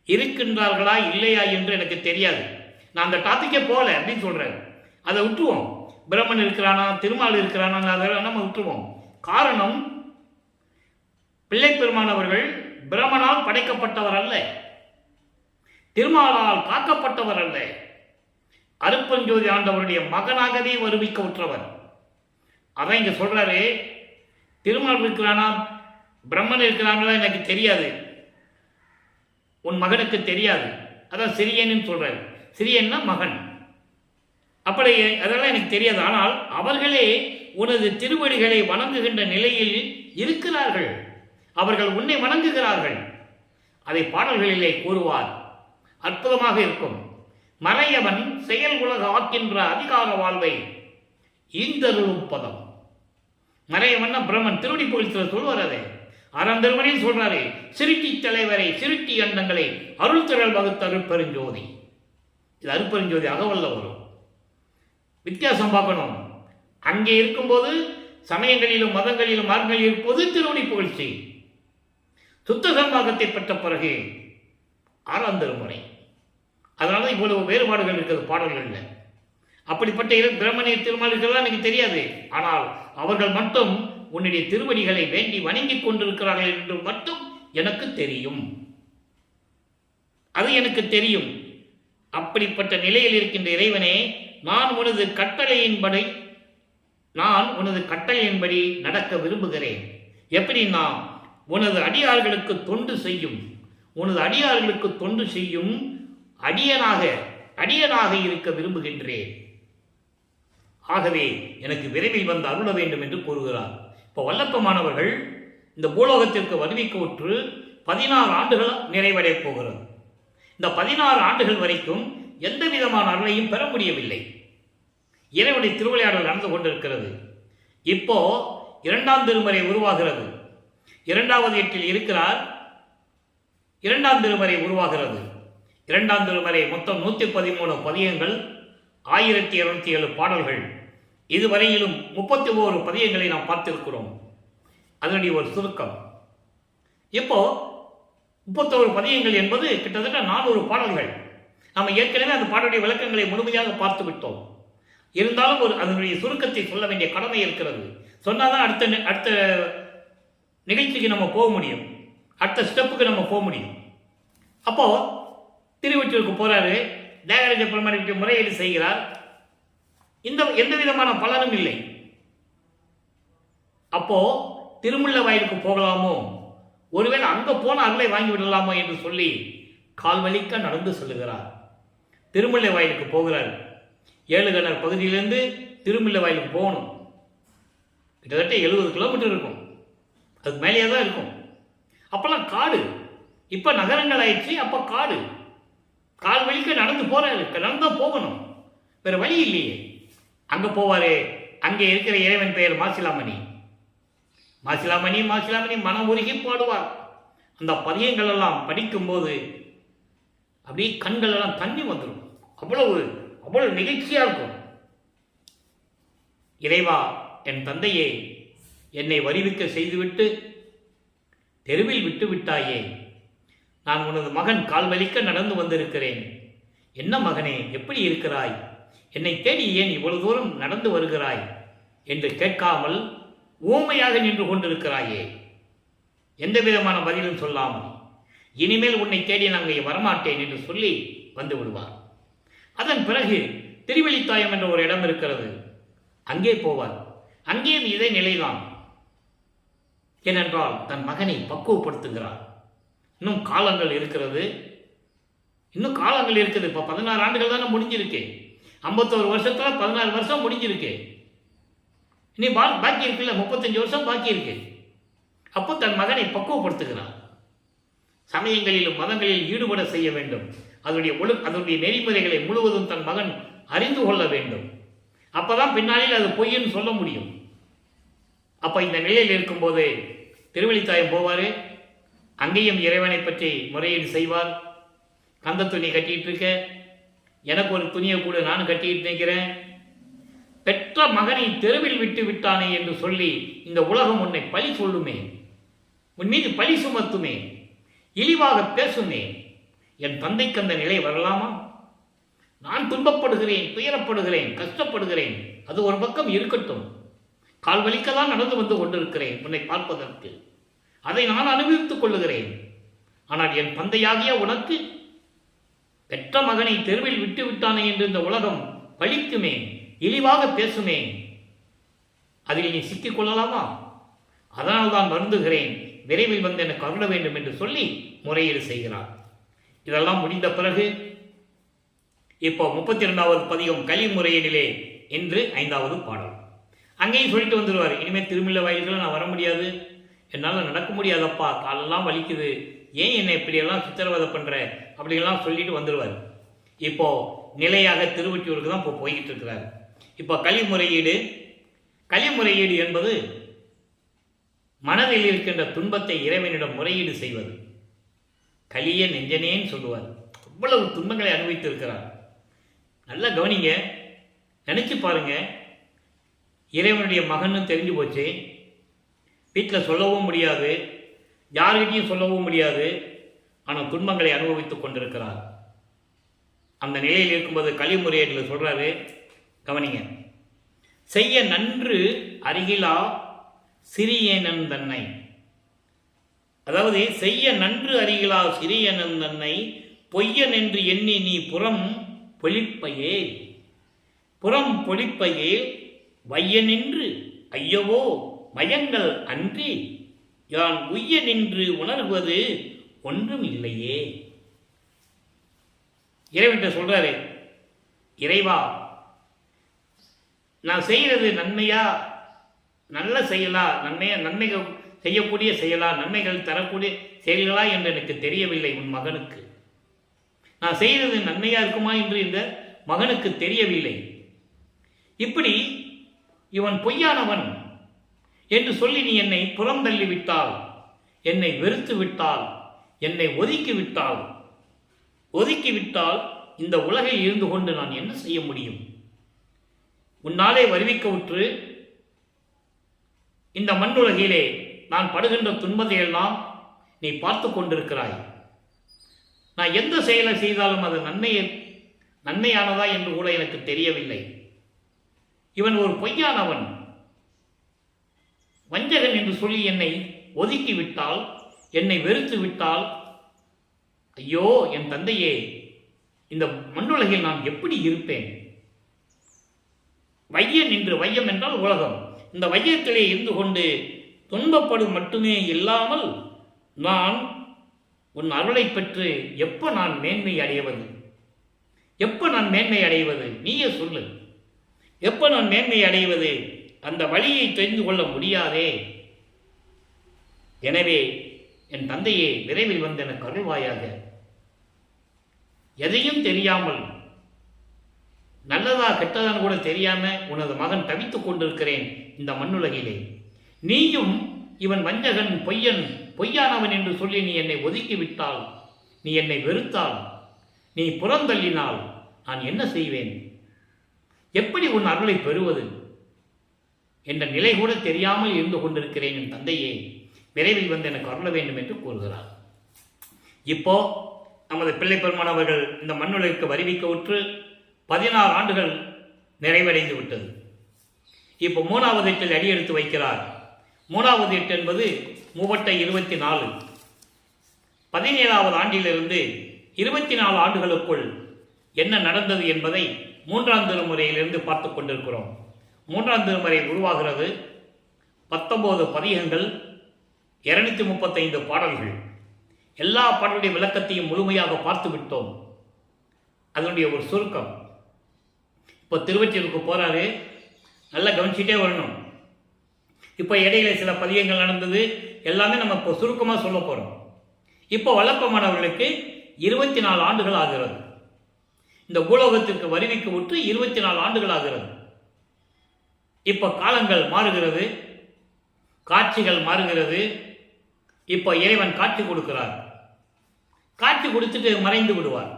இருக்கின்றார்களா இல்லையா என்று எனக்கு தெரியாது. நான் அந்த டாபிக்கே போல அப்படின்னு சொல்றேன். அதை விட்டுருவோம். பிரம்மன் இருக்கிறானா, திருமால் இருக்கிறானா, அதெல்லாம் நம்ம விட்டுருவோம். காரணம், பிள்ளை பெருமானவர்கள் பிரம்மனால் படைக்கப்பட்டவர் அல்ல, திருமாலால் காக்கப்பட்டவர் அல்ல, அருட்பெருஞ்சோதி ஆண்டவருடைய மகனாகவே வருவிக்க உற்றவர். அதான் இங்க சொல்றாரு, திருமால் இருக்கிறானா பிரம்மன் இருக்கிறாங்களா எனக்கு தெரியாது, உன் மகனுக்கு தெரியாது. அதான் சிறியன்னு சொல்றாரு. சிறியன்னா மகன். அப்படி அதெல்லாம் எனக்கு தெரியாது. ஆனால் அவர்களே உனது திருவடிகளை வணங்குகின்ற நிலையில் இருக்கிறார்கள். அவர்கள் உன்னை வணங்குகிறார்கள். அதை பாடல்களிலே கூறுவார். அற்புதமாக இருக்கும். மறையவன் செயல் உலக ஆக்கின்ற அதிகார வாழ்வை ஈந்தருளும் பதம். மறையவன் பிரம்மன் திருவடி புகழ்ச்சியில் சொல்வார். அதை அறந்தருமனையும் சொல்றாரு. சிருட்டி தலைவரை, சிருட்டி அண்டங்களை அருள் திரள் வகுத்த அருட்பெருஞ்சோதி. இது அருட்பெருஞ்சோதி அகவல்ல வரும். வித்தியாசம் பார்க்கணும். அங்கே இருக்கும்போது சமயங்களிலும் மதங்களிலும் மார்க்கங்களில் இருப்பது திருவடி புகழ்ச்சி. சுத்த சம்பாகத்தை பெற்ற பிறகு 6ஆம் திருமுறை. அதனால இவ்வளவு வேறுபாடுகள் இருக்கிறது பாடல்கள்ல. அப்படிப்பட்ட பிரம்மனை திருமாலிகள் எனக்கு தெரியாது. ஆனால் அவர்கள் மட்டும் உன்னுடைய திருவடிகளை வேண்டி வணங்கிக் கொண்டிருக்கிறார்கள் என்று மட்டும் எனக்கு தெரியும். அது எனக்கு தெரியும். அப்படிப்பட்ட நிலையில் இருக்கின்ற இறைவனே, நான் உனது கட்டளையின்படி நடக்க விரும்புகிறேன். எப்படின்னா, உனது அடியார்களுக்கு தொண்டு செய்யும் அடியனாக இருக்க விரும்புகின்றேன். ஆகவே எனக்கு விரைவில் வந்து அருள வேண்டும் என்று கூறுகிறார். இப்போ வல்லப்பமானவர்கள் இந்த பூலோகத்திற்கு வருவிக்க உற்று 16 ஆண்டுகள் நிறைவடைய போகிறது. இந்த 16 ஆண்டுகள் வரைக்கும் எந்த விதமான அருளையும் பெற முடியவில்லை. இறைவனுடைய திருவிளையாடல் நடந்து கொண்டிருக்கிறது. இப்போ 2ஆம் திருமறை உருவாகிறது. 2வது எட்டில் இருக்கிறார். 2ஆம் திருமறை உருவாகிறது. 2ஆம் திருமறை மொத்தம் 113 பதியங்கள், 1207 பாடல்கள். இதுவரையிலும் 31 பதியங்களை நாம் பார்த்திருக்கிறோம். அதனுடைய ஒரு சுருக்கம். இப்போ 31 பதியங்கள் என்பது கிட்டத்தட்ட 400 பாடல்கள். நாம் ஏற்கனவே அந்த பாடலுடைய விளக்கங்களை முழுமையாக பார்த்து விட்டோம். இருந்தாலும் அதனுடைய சுருக்கத்தை சொல்ல வேண்டிய கடமை இருக்கிறது. சொன்னாதான் அடுத்த நிகழ்ச்சிக்கு நம்ம போக முடியும், அடுத்த ஸ்டெப்புக்கு நம்ம போக முடியும். அப்போ திருவொற்றியூருக்கு போறாரு. தியாகராஜ பெருமானுக்கு முறையீடு செய்கிறார். எந்த விதமான பலனும் இல்லை. அப்போ திருமுல்லை வாயிலுக்கு போகலாமோ, ஒருவேளை அங்க போன அருளை வாங்கி விடலாமோ என்று சொல்லி கால்வலிக்க நடந்து செல்லுகிறார். திருமுல்லை வாயிலுக்கு போகிறார். ஏழுகணர் பகுதியிலிருந்து திருமுல்லை வாயிலுக்கு போகணும். கிட்டத்தட்ட 70 கிலோமீட்டர் இருக்கும், அதுக்கு மேலேயே தான் இருக்கும். அப்பெல்லாம் காடு. இப்ப நகரங்கள் ஆயிடுச்சு, அப்ப காடு. கால் வலிக்க நடந்து போறாரு. நடந்தா போகணும், வேற வழி இல்லையே. அங்க போவாரு. அங்கே இருக்கிற இறைவன் பெயர் மாசிலாமணி. மாசிலாமணி மாசிலாமணி மனம் உருகி பாடுவார். அந்த பதியங்கள் எல்லாம் படிக்கும் போது அப்படியே கண்கள் எல்லாம் தண்ணி வந்துடும். அவ்வளவு நிகழ்ச்சியா இருக்கும். இறைவா, என் தந்தையே, என்னை வருவிக்க செய்துவிட்டு தெருவில் விட்டு விட்டாயே. நான் உனது மகன் கால்வலிக்க நடந்து வந்திருக்கிறேன். என்ன மகனே, எப்படி இருக்கிறாய்? என்னை தேடி ஏன் இவ்வளவு தூரம் நடந்து வருகிறாய் என்று கேட்காமல் ஊமையாக நின்று கொண்டிருக்கிறாயே. எந்த விதமான பதிலும் சொல்லாமல் இனிமேல் உன்னை தேடி நாங்கள் வரமாட்டேன் என்று சொல்லி வந்து விடுவார். அதன் பிறகு திருவெளித்தாயம் என்ற ஒரு இடம் இருக்கிறது, அங்கே போவார். அங்கேயும் இதே நிலைதான். ஏனென்றால் தன் மகனை பக்குவப்படுத்துகிறார். இன்னும் காலங்கள் இருக்கிறது. இப்போ 16 ஆண்டுகள் தானே முடிஞ்சிருக்கு. 51 வருஷத்துல 16 வருஷம் முடிஞ்சிருக்கு. இனி பாக்கி இருக்குல்ல, 35 வருஷம் பாக்கி இருக்கு. அப்போ தன் மகனை பக்குவப்படுத்துகிறார். சமயங்களிலும் மதங்களில் ஈடுபட செய்ய வேண்டும். அதனுடைய நெறிமுறைகளை முழுவதும் தன் மகன் அறிந்து கொள்ள வேண்டும். அப்பதான் பின்னாளில் அது பொய்ன்னு சொல்ல முடியும். அப்ப இந்த நிலையில் இருக்கும்போது திருவெளித்தாயம் போவாரு. அங்கேயும் இறைவனை பற்றி முறையீடு செய்வார். கந்த துணி கட்டிட்டு இருக்க, எனக்கு ஒரு துணியை கூட நான் கட்டிட்டு நிற்கிறேன். பெற்ற மகனை தெருவில் விட்டு விட்டானே என்று சொல்லி இந்த உலகம் உன்னை பழி சொல்லுமே, உன் மீது பழி சுமத்துமே, இழிவாக பேசுமே. என் தந்தைக்கு அந்த நிலை வரலாமா? நான் துன்பப்படுகிறேன், துயரப்படுகிறேன், கஷ்டப்படுகிறேன். அது ஒரு பக்கம் இருக்கட்டும். கால்வலிக்கதான் நடந்து வந்து கொண்டிருக்கிறேன் உன்னை பார்ப்பதற்கு. அதை நான் அனுபவித்துக் கொள்ளுகிறேன். ஆனால் என் தந்தையாகிய உனக்கு பெற்ற மகனை தெருவில் விட்டு விட்டானே என்று இந்த உலகம் பழிக்குமே, இழிவாக பேசுமே. அதில் நீ சிக்கிக் கொள்ளலாமா? அதனால் தான் வருந்துகிறேன், விரைவில் வந்து எனக்கு அருள வேண்டும் என்று சொல்லி முறையீடு செய்கிறார். இதெல்லாம் முடிந்த பிறகு இப்போ 32வது பதிகம் கலி முறையீடிலே இன்று 5வது பாடல். அங்கேயும் சொல்லிட்டு வந்துடுவார். இனிமேல் திருமுல்லை வாயில்கள் நான் வர முடியாது, என்னால் நடக்க முடியாதப்பா, காலெல்லாம் வலிக்குது, ஏன் என்னை இப்படியெல்லாம் சித்திரவதை பண்ற அப்படியெல்லாம் சொல்லிட்டு வந்துடுவார். இப்போ நிலையாக திருவொற்றியூருக்கு தான் இப்போ போய்கிட்டு இருக்கிறார். இப்போ கலிமுறையீடு என்பது மனதில் இருக்கின்ற துன்பத்தை இறைவனிடம் முறையீடு செய்வது. கலிய நெஞ்சனேன்னு சொல்லுவார். அவ்வளவு துன்பங்களை அனுபவித்திருக்கிறார். நல்லா கவனிங்க, நினைச்சு பாருங்க. இறைவனுடைய மகன்னு தெரிஞ்சு போச்சு, வீட்டில் சொல்லவும் முடியாது, யார்கிட்டையும் சொல்லவும் முடியாது. ஆனால் துன்பங்களை அனுபவித்துக் கொண்டிருக்கிறார். அந்த நிலையில் இருக்கும்போது கலிமுறையீட்டில் சொல்றாரு, கவனிங்க. செய்ய நன்று அருகிலா சிறியனன் தன்னை. அதாவது செய்ய நன்று அருகிலா சிறியனன் தன்னை பொய்யன் என்று எண்ணி நீ புறம் பொழிப்பையே வைய நின்று ஐயவோ மயங்கள் அன்றி யான் உய்ய நின்று உணர்வது ஒன்றும் இல்லையே. இறைவன் சொல்றாரு, இறைவா, நான் செய்கிறது நன்மையா, நல்ல செயலா, நன்மை செய்யக்கூடிய செயலா, நன்மைகள் தரக்கூடிய செயல்களா என்று எனக்கு தெரியவில்லை. உன் மகனுக்கு நான் செய்தது நன்மையா இருக்குமா என்று இந்த மகனுக்கு தெரியவில்லை. இப்படி இவன் பொய்யானவன் என்று சொல்லி நீ என்னை புறந்தள்ளி விட்டால், என்னை வெறுத்து விட்டால், என்னை ஒதுக்கிவிட்டால் இந்த உலகில் இருந்து கொண்டு நான் என்ன செய்ய முடியும்? உன்னாலே வருவிக்கவுற்று இந்த மண்ணுலகிலே நான் படுகின்ற துன்பத்தை எல்லாம் நீ பார்த்து கொண்டிருக்கிறாய். நான் எந்த செயலை செய்தாலும் அது நன்மையானதா என்று கூட எனக்கு தெரியவில்லை. இவன் ஒரு பொய்யானவன், வஞ்சகன் என்று சொல்லி என்னை ஒதுக்கிவிட்டால், என்னை வெறுத்து விட்டால், ஐயோ என் தந்தையே, இந்த மண்ணுலகில் நான் எப்படி இருப்பேன்? வையன் என்று, வையம் என்றால் உலகம், இந்த வையத்திலே இருந்து கொண்டு துன்பப்படும் மட்டுமே இல்லாமல் நான் உன் அருளை பெற்று எப்ப நான் மேன்மை அடைவது? எப்ப நான் மேன்மை அடைவது? நீயே சொல்லு. எப்ப நான் மேன்மை அடைவது? அந்த வழியை தெரிந்து கொள்ள முடியாதே. எனவே என் தந்தையே, விரைவில் வந்து எனக்கு அருள்வாயாக. எதையும் தெரியாமல், நல்லதா கெட்டதான் கூட தெரியாம உனது மகன் தவித்துக் கொண்டிருக்கிறேன் இந்த மண்ணுலகிலே. நீயும் இவன் வஞ்சகன், பொய்யானவன் என்று சொல்லி நீ என்னை ஒதுக்கிவிட்டால், நீ என்னை வெறுத்தால், நீ புறந்தள்ளினால் நான் என்ன செய்வேன்? எப்படி உன் அருளை பெறுவது என்ற நிலை கூட தெரியாமல் இருந்து கொண்டிருக்கிறேன் என் தந்தையே, விரைவில் வந்து எனக்கு அருள வேண்டும் என்று கூறுகிறார். இப்போ நமது பிள்ளை பெருமான் அவர்கள் இந்த மண்ணுலகிற்கு வருவிக்கவுற்று 16 ஆண்டுகள் நிறைவடைந்து விட்டது. இப்போ 3வது எட்டில் அடியெடுத்து வைக்கிறார். 3வது எட்டு என்பது 3/24. 17வது ஆண்டிலிருந்து 24 ஆண்டுகளுக்குள் என்ன நடந்தது என்பதை 3ஆம் திருமுறையிலிருந்து பார்த்து கொண்டிருக்கிறோம். 3ஆம் திருமுறை உருவாகிறது. 19 பதிகங்கள், 235 பாடல்கள். எல்லா பாடலுடைய விளக்கத்தையும் முழுமையாக பார்த்து விட்டோம். அதனுடைய ஒரு சுருக்கம். இப்போ திருவொற்றியூருக்கு போறாரு, நல்லா கவனிச்சுட்டே வரணும். இப்போ இடையில சில பதியங்கள் நடந்தது, எல்லாமே நம்ம இப்போ சுருக்கமாக சொல்ல போறோம். இப்போ வல்லப்பமானவர்களுக்கு 24 ஆண்டுகள் ஆகிறது. இந்த பூலோகத்திற்கு வருவிக்கு விட்டு 24 ஆண்டுகள் ஆகிறது. இப்போ காலங்கள் மாறுகிறது, காட்சிகள் மாறுகிறது. இப்போ இறைவன் காட்சி கொடுக்கிறார். காட்சி கொடுத்துட்டு மறைந்து விடுவார்.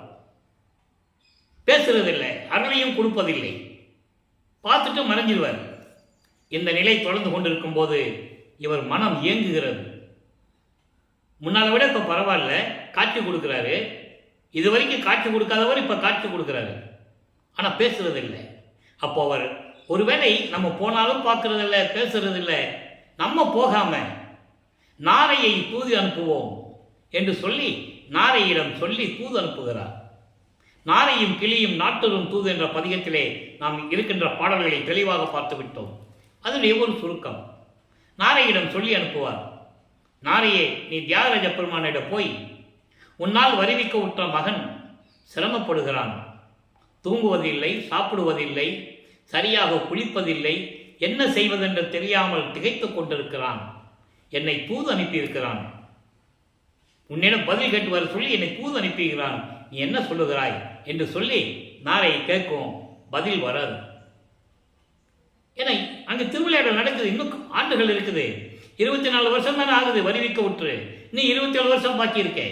பேசுறதில்லை, அருளையும் கொடுப்பதில்லை, பார்த்துட்டு மறைஞ்சிடுவார். இந்த நிலை தொடர்ந்து கொண்டிருக்கும் போது இவர் மனம் இயங்குகிறது. முன்னால விட இப்ப பரவாயில்ல, காட்சி கொடுக்கிறாரு. இதுவரைக்கும் காட்சி கொடுக்காதவர் இப்ப காட்சி கொடுக்கிறாரு, ஆனா பேசுறதில்லை. அப்போ அவர் ஒருவேளை நம்ம போனாலும் பார்க்கறதில்லை, பேசுறதில்லை, நம்ம போகாம நாரையை தூது அனுப்புவோம் என்று சொல்லி நாரையிடம் சொல்லி தூது அனுப்புகிறார். நாரையும் கிளியும் நாட்டரும் தூது என்ற பதிகத்திலே நாம் இருக்கின்ற பாடல்களை தெளிவாக பார்த்து விட்டோம். அதனுடைய ஒரு சுருக்கம். நாரையிடம் சொல்லி அனுப்புவார். நாரையே, நீ தியாகராஜ பெருமானிடம் போய், உன்னால் வருவிக்க உற்ற மகன் சிரமப்படுகிறான், தூங்குவதில்லை, சாப்பிடுவதில்லை, சரியாக குளிப்பதில்லை, என்ன செய்வதென்று தெரியாமல் திகைத்துக் கொண்டிருக்கிறான், என்னை தூது அனுப்பியிருக்கிறான், உன்னிடம் பதில் கேட்டு வர சொல்லி என்னை தூது அனுப்புகிறான், நீ என்ன சொல்லுகிறாய் என்று சொல்லி நாரை கேட்கும். பதில் வராது. ஏன்னா அங்கு திருவிளையாடல் நடக்குது, இன்னும் ஆண்டுகள் இருக்குது. 24 வருஷம் தானே ஆகுது வருவிக்க விட்டு, நீ 27 வருஷம் பாக்கி இருக்கே.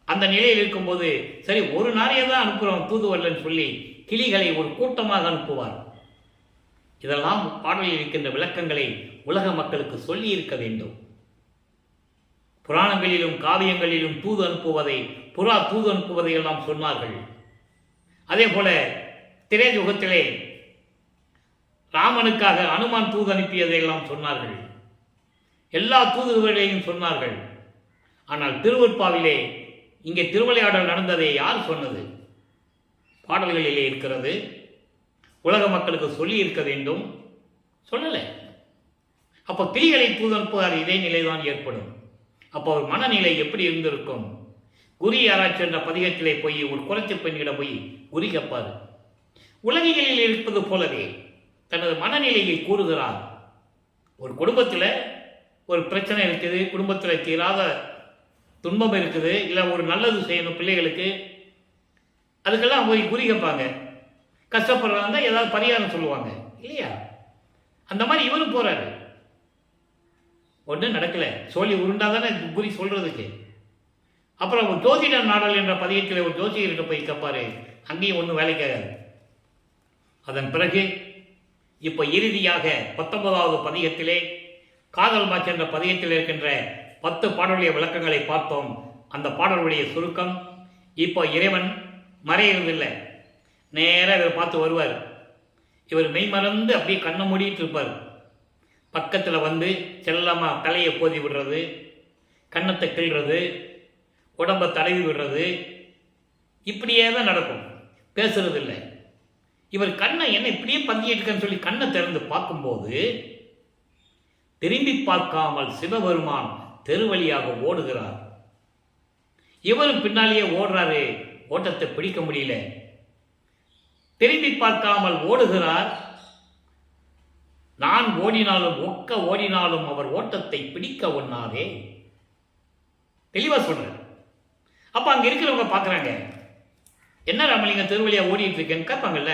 அந்த நிலையில் இருக்கும்போது சரி, ஒரு நாரையை தான் அனுப்புகிறோம், தூது வரலன்னு சொல்லி கிளிகளை ஒரு கூட்டமாக அனுப்புவார். இதெல்லாம் பாடலில் இருக்கின்ற விளக்கங்களை உலக மக்களுக்கு சொல்லி இருக்க வேண்டும். புராணங்களிலும் காவியங்களிலும் தூது அனுப்புவதை, புறா தூது அனுப்புவதை எல்லாம் சொன்னார்கள். அதே போல திரேயுகத்திலே ராமனுக்காக அனுமான் தூது அனுப்பியதை எல்லாம் சொன்னார்கள். எல்லா தூதுகளையும் சொன்னார்கள். ஆனால் திருவற்பாவிலே இங்கே திருவிளையாடல் நடந்ததை யார் சொன்னது? பாடல்களிலே இருக்கிறது. உலக மக்களுக்கு சொல்லி இருக்க வேண்டும், சொல்லலை. அப்போ கிளிகளை தூது அனுப்புவார், இதே நிலைதான் ஏற்படும். அப்போ அவர் மனநிலை எப்படி இருந்திருக்கும்? குறி ஆராய்ச்சி என்ற பதிகத்திலே போய் ஒரு குறைச்சி பெண்ணிடம் போய் குறி கேட்பார். உலகிகளில் இருப்பது போலவே தனது மனநிலையை கூறுகிறார். ஒரு குடும்பத்தில் ஒரு பிரச்சனை இருக்குது, குடும்பத்தில் தீராத துன்பம் இருக்குது, இல்லை ஒரு நல்லது செய்யணும் பிள்ளைகளுக்கு, அதுக்கெல்லாம் போய் குறி கேட்பாங்க. கஷ்டப்படுறாங்க, ஏதாவது பரிகாரம் சொல்லுவாங்க இல்லையா? அந்த மாதிரி இவரும் போறாரு. ஒன்றும் நடக்கல, சோழி உருண்டாதானே குறி சொல்றதுக்கு. அப்புறம் ஜோதிட நாடல் என்ற பதியத்தில் ஒரு ஜோசியர்கிட்ட போய் கேட்பாரு, அங்கேயும் ஒன்றும் வேலைக்காகாது. அதன் பிறகு இப்போ இறுதியாக 19வது பதிகத்திலே காதல் மாச்சு என்ற பதிகத்தில் இருக்கின்ற 10 பாடலுடைய விளக்கங்களை பார்த்தோம். அந்த பாடலுடைய சுருக்கம், இப்போ இறைவன் மறையிறதில்லை, நேராக இவர் பார்த்து வருவார். இவர் மெய்மறந்து அப்படியே கண்ணை மூடிட்டு இருப்பார். பக்கத்தில் வந்து செல்லமாக தலையை போதி விடுறது, கன்னத்தை கிள்றது, உடம்பை தடவி விடுறது, இப்படியே தான் நடக்கும். பேசுறது இல்லை. இவர் கண்ணை என்ன இப்படியே பந்தியிருக்கன்னு சொல்லி கண்ணை திறந்து பார்க்கும்போது திரும்பி பார்க்காமல் சிவபெருமான் தெருவழியாக ஓடுகிறார். இவரும் பின்னாலேயே ஓடுறாரு, ஓட்டத்தை பிடிக்க முடியல. திரும்பி பார்க்காமல் ஓடுகிறார். நான் ஓடினாலும் ஓடினாலும் அவர் ஓட்டத்தை பிடிக்க ஒண்ணாதே. தெளிவா சொல்றேன். அப்ப அங்க இருக்கிறவங்க பார்க்குறாங்க, என்ன ராமலிங்கம் திருவழியா ஓடிட்டு இருக்கேன்னு கேட்பாங்கல்ல.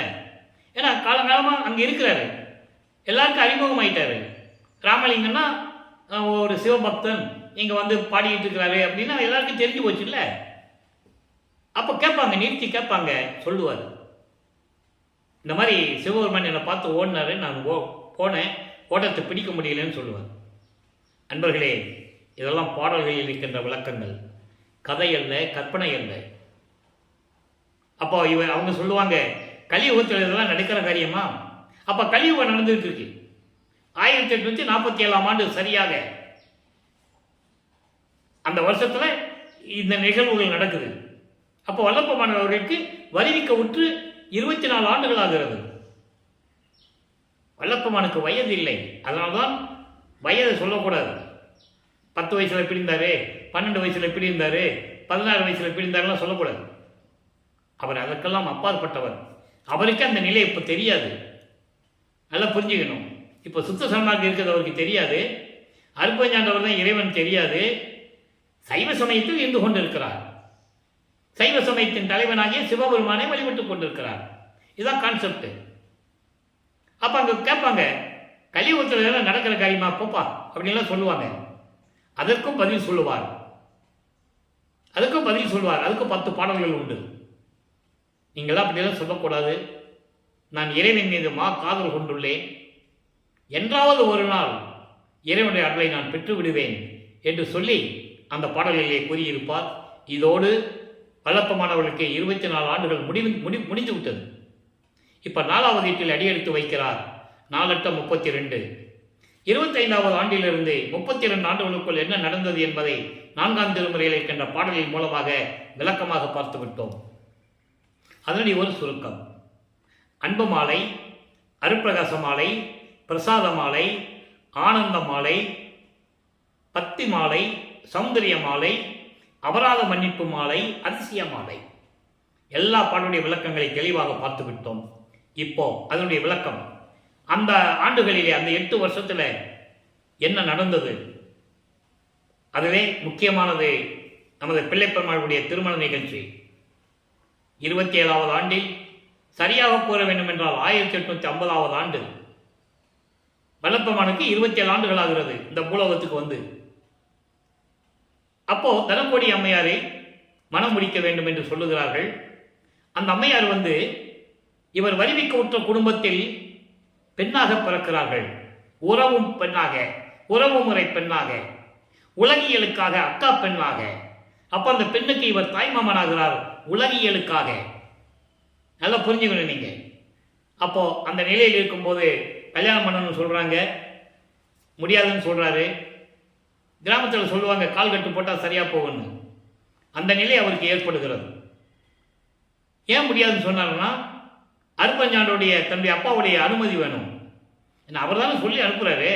ஏன்னா காலங்காலமா அங்க இருக்கிறாரு, எல்லாருக்கும் அறிமுகமாயிட்டாரு. ராமலிங்கம்னா ஒரு சிவபக்தன் இங்க வந்து பாடிட்டு இருக்கிறாரு அப்படின்னா எல்லாருக்கும் தெரிஞ்சு போச்சு இல்ல. அப்ப கேட்பாங்க, நிறுத்தி கேட்பாங்க, சொல்லுவார், இந்த மாதிரி சிவபெருமான் என்னை பார்த்து ஓடினாரு, நான் போனேன், ஓட்டத்தை பிடிக்க முடியலன்னு சொல்லுவார். அன்பர்களே, இதெல்லாம் பாடல்களில் இருக்கின்ற விளக்கங்கள், கதை அல்ல, கற்பனை அல்ல. அப்போ அவங்க சொல்லுவாங்க, கலியுகத்தில் இதெல்லாம் நடக்கிற காரியமா? அப்போ கலியுகம் நடந்துட்டு இருக்கு. 1847ஆம் ஆண்டு சரியாக அந்த வருஷத்துல இந்த நிகழ்வுகள் நடக்குது. அப்போ வல்லப்ப அவர்களுக்கு வருவிக்க உற்று 24 ஆண்டுகள் ஆகிறது. வல்லப்பமானுக்கு வயது இல்லை, அதனால்தான் வயதை சொல்லக்கூடாது. 10 வயசுல பிரிந்தாரு, 12 வயசுல பிரிந்தாரு, 16 வயசுல பிரிந்தாருலாம் சொல்லக்கூடாது. அவர் அதற்கெல்லாம் அப்பாற்பட்டவர். அவருக்கு அந்த நிலை இப்போ தெரியாது. நல்லா புரிஞ்சுக்கணும். இப்போ சுத்த சன்மார்க்கம் இருக்கிறது அவருக்கு தெரியாது. அருப்பஞ்சாண்டவர் தான் இறைவன் தெரியாது. சைவ சமயத்தில் இருந்து கொண்டிருக்கிறார். சைவ சமயத்தின் தலைவனாகிய சிவபெருமானை வழிபட்டுக் கொண்டிருக்கிறார். இதுதான் கான்செப்ட். அப்ப அங்க கேட்பாங்க, கலியுகத்தில் நடக்கிற காரியமா போப்பா அப்படின்லாம் சொல்லுவாங்க. அதற்கும் பதில் சொல்லுவார். அதுக்கும் 10 பாடல்கள் உண்டு. நீங்களாம் அப்படியெல்லாம் சொல்லக்கூடாது. நான் இறைவன் மீது காதல் கொண்டுள்ளேன், என்றாவது ஒரு நாள் இறைவனுடைய அருளை நான் பெற்று விடுவேன் என்று சொல்லி அந்த பாடல்களிலே கூறியிருப்பார். இதோடு வல்லப்பமானவர்களுக்கு 24 ஆண்டுகள் முடிந்து விட்டது. இப்ப 4வது வீட்டில் அடியெடுத்து வைக்கிறார். 4×32 25வது ஆண்டிலிருந்து 32 ஆண்டுகளுக்குள் என்ன நடந்தது என்பதை 4ஆம் திருமுறையில் இருக்கின்ற பாடலின் மூலமாக விளக்கமாக பார்த்து விட்டோம். அதனுடைய ஒரு சுருக்கம்: அன்பு மாலை, அருப்பிரகாச மாலை, பிரசாத மாலை, ஆனந்த மாலை, பக்தி மாலை, சௌந்தரிய மாலை, அபராத மன்னிப்பு மாலை, அதிசய மாலை, எல்லா பாடலுடைய விளக்கங்களை தெளிவாக பார்த்து விட்டோம். இப்போ அதனுடைய விளக்கம், அந்த ஆண்டுகளிலே, அந்த 8 வருஷத்துல என்ன நடந்தது, அதுவே முக்கியமானது. நமது பிள்ளைப்பெருமாளுடைய திருமண நிகழ்ச்சி 27வது ஆண்டில், சரியாக கூற வேண்டும் என்றால் 1850வது ஆண்டு. வல்லப்பமானுக்கு 27 ஆண்டுகள் ஆகிறது இந்த பூலோகத்துக்கு வந்து. அப்போ தனக்கோடி அம்மையாரை மனம் முடிக்க வேண்டும் என்று சொல்லுகிறார்கள். அந்த அம்மையார் வந்து இவர் வருவிக்க உற்ற குடும்பத்தில் பெண்ணாக பிறக்கிறார்கள். உறவும் பெண்ணாக, உறவு முறை பெண்ணாக, உலகியலுக்காக அக்கா பெண்ணாக. அப்ப அந்த பெண்ணுக்கு இவர் தாய்மாமனாகிறார் உலகியலுக்காக. நல்லா புரிஞ்சுக்கணும் நீங்க. அப்போ அந்த நிலையில் இருக்கும்போது கல்யாணம் பண்ணணும்னு சொல்றாங்க, முடியாதுன்னு சொல்றாரு. கிராமத்தில் சொல்லுவாங்க, கால் கட்டு போட்டால் சரியா போகும்னு. அந்த நிலை அவருக்கு ஏற்படுகிறது. ஏன் முடியாதுன்னு சொன்னாருன்னா, அருப்பஞ்சாண்டோடைய தன்னுடைய அப்பாவுடைய அனுமதி வேணும். அவர் தானே சொல்லி அனுப்புறாரு.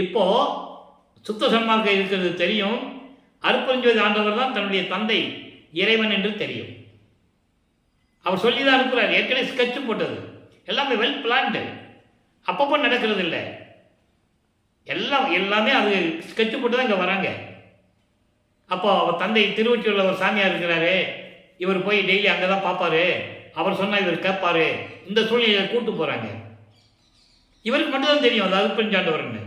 இப்போ சுத்த சன்மார்க்கம் இருக்கிறது தெரியும். அருப்பஞ்சோதி ஆண்டவர் தான் தன்னுடைய தந்தை இறைவன் என்று தெரியும். அவர் சொல்லி தான் அனுப்புறாரு. ஏற்கனவே ஸ்கெட்ச் போட்டது எல்லாமே வெல் பிளான்டு. அப்பப்போ நடக்கிறது இல்லை. எல்லாமே அது ஸ்கெட்சு போட்டு தான் இங்கே வராங்க. அப்போ அவர் தந்தை திருவொற்றியூரில் ஒரு சாமியார் இருக்கிறாரு, இவர் போய் டெய்லி அங்கே தான் பார்ப்பாரு, அவர் சொன்னால் இவர் கேட்பாரு, இந்த சூழ்நிலையை கூட்டு போகிறாங்க. இவருக்கு மட்டும்தான் தெரியும் அது அருட்பெருஞ்சாண்டவர்னு,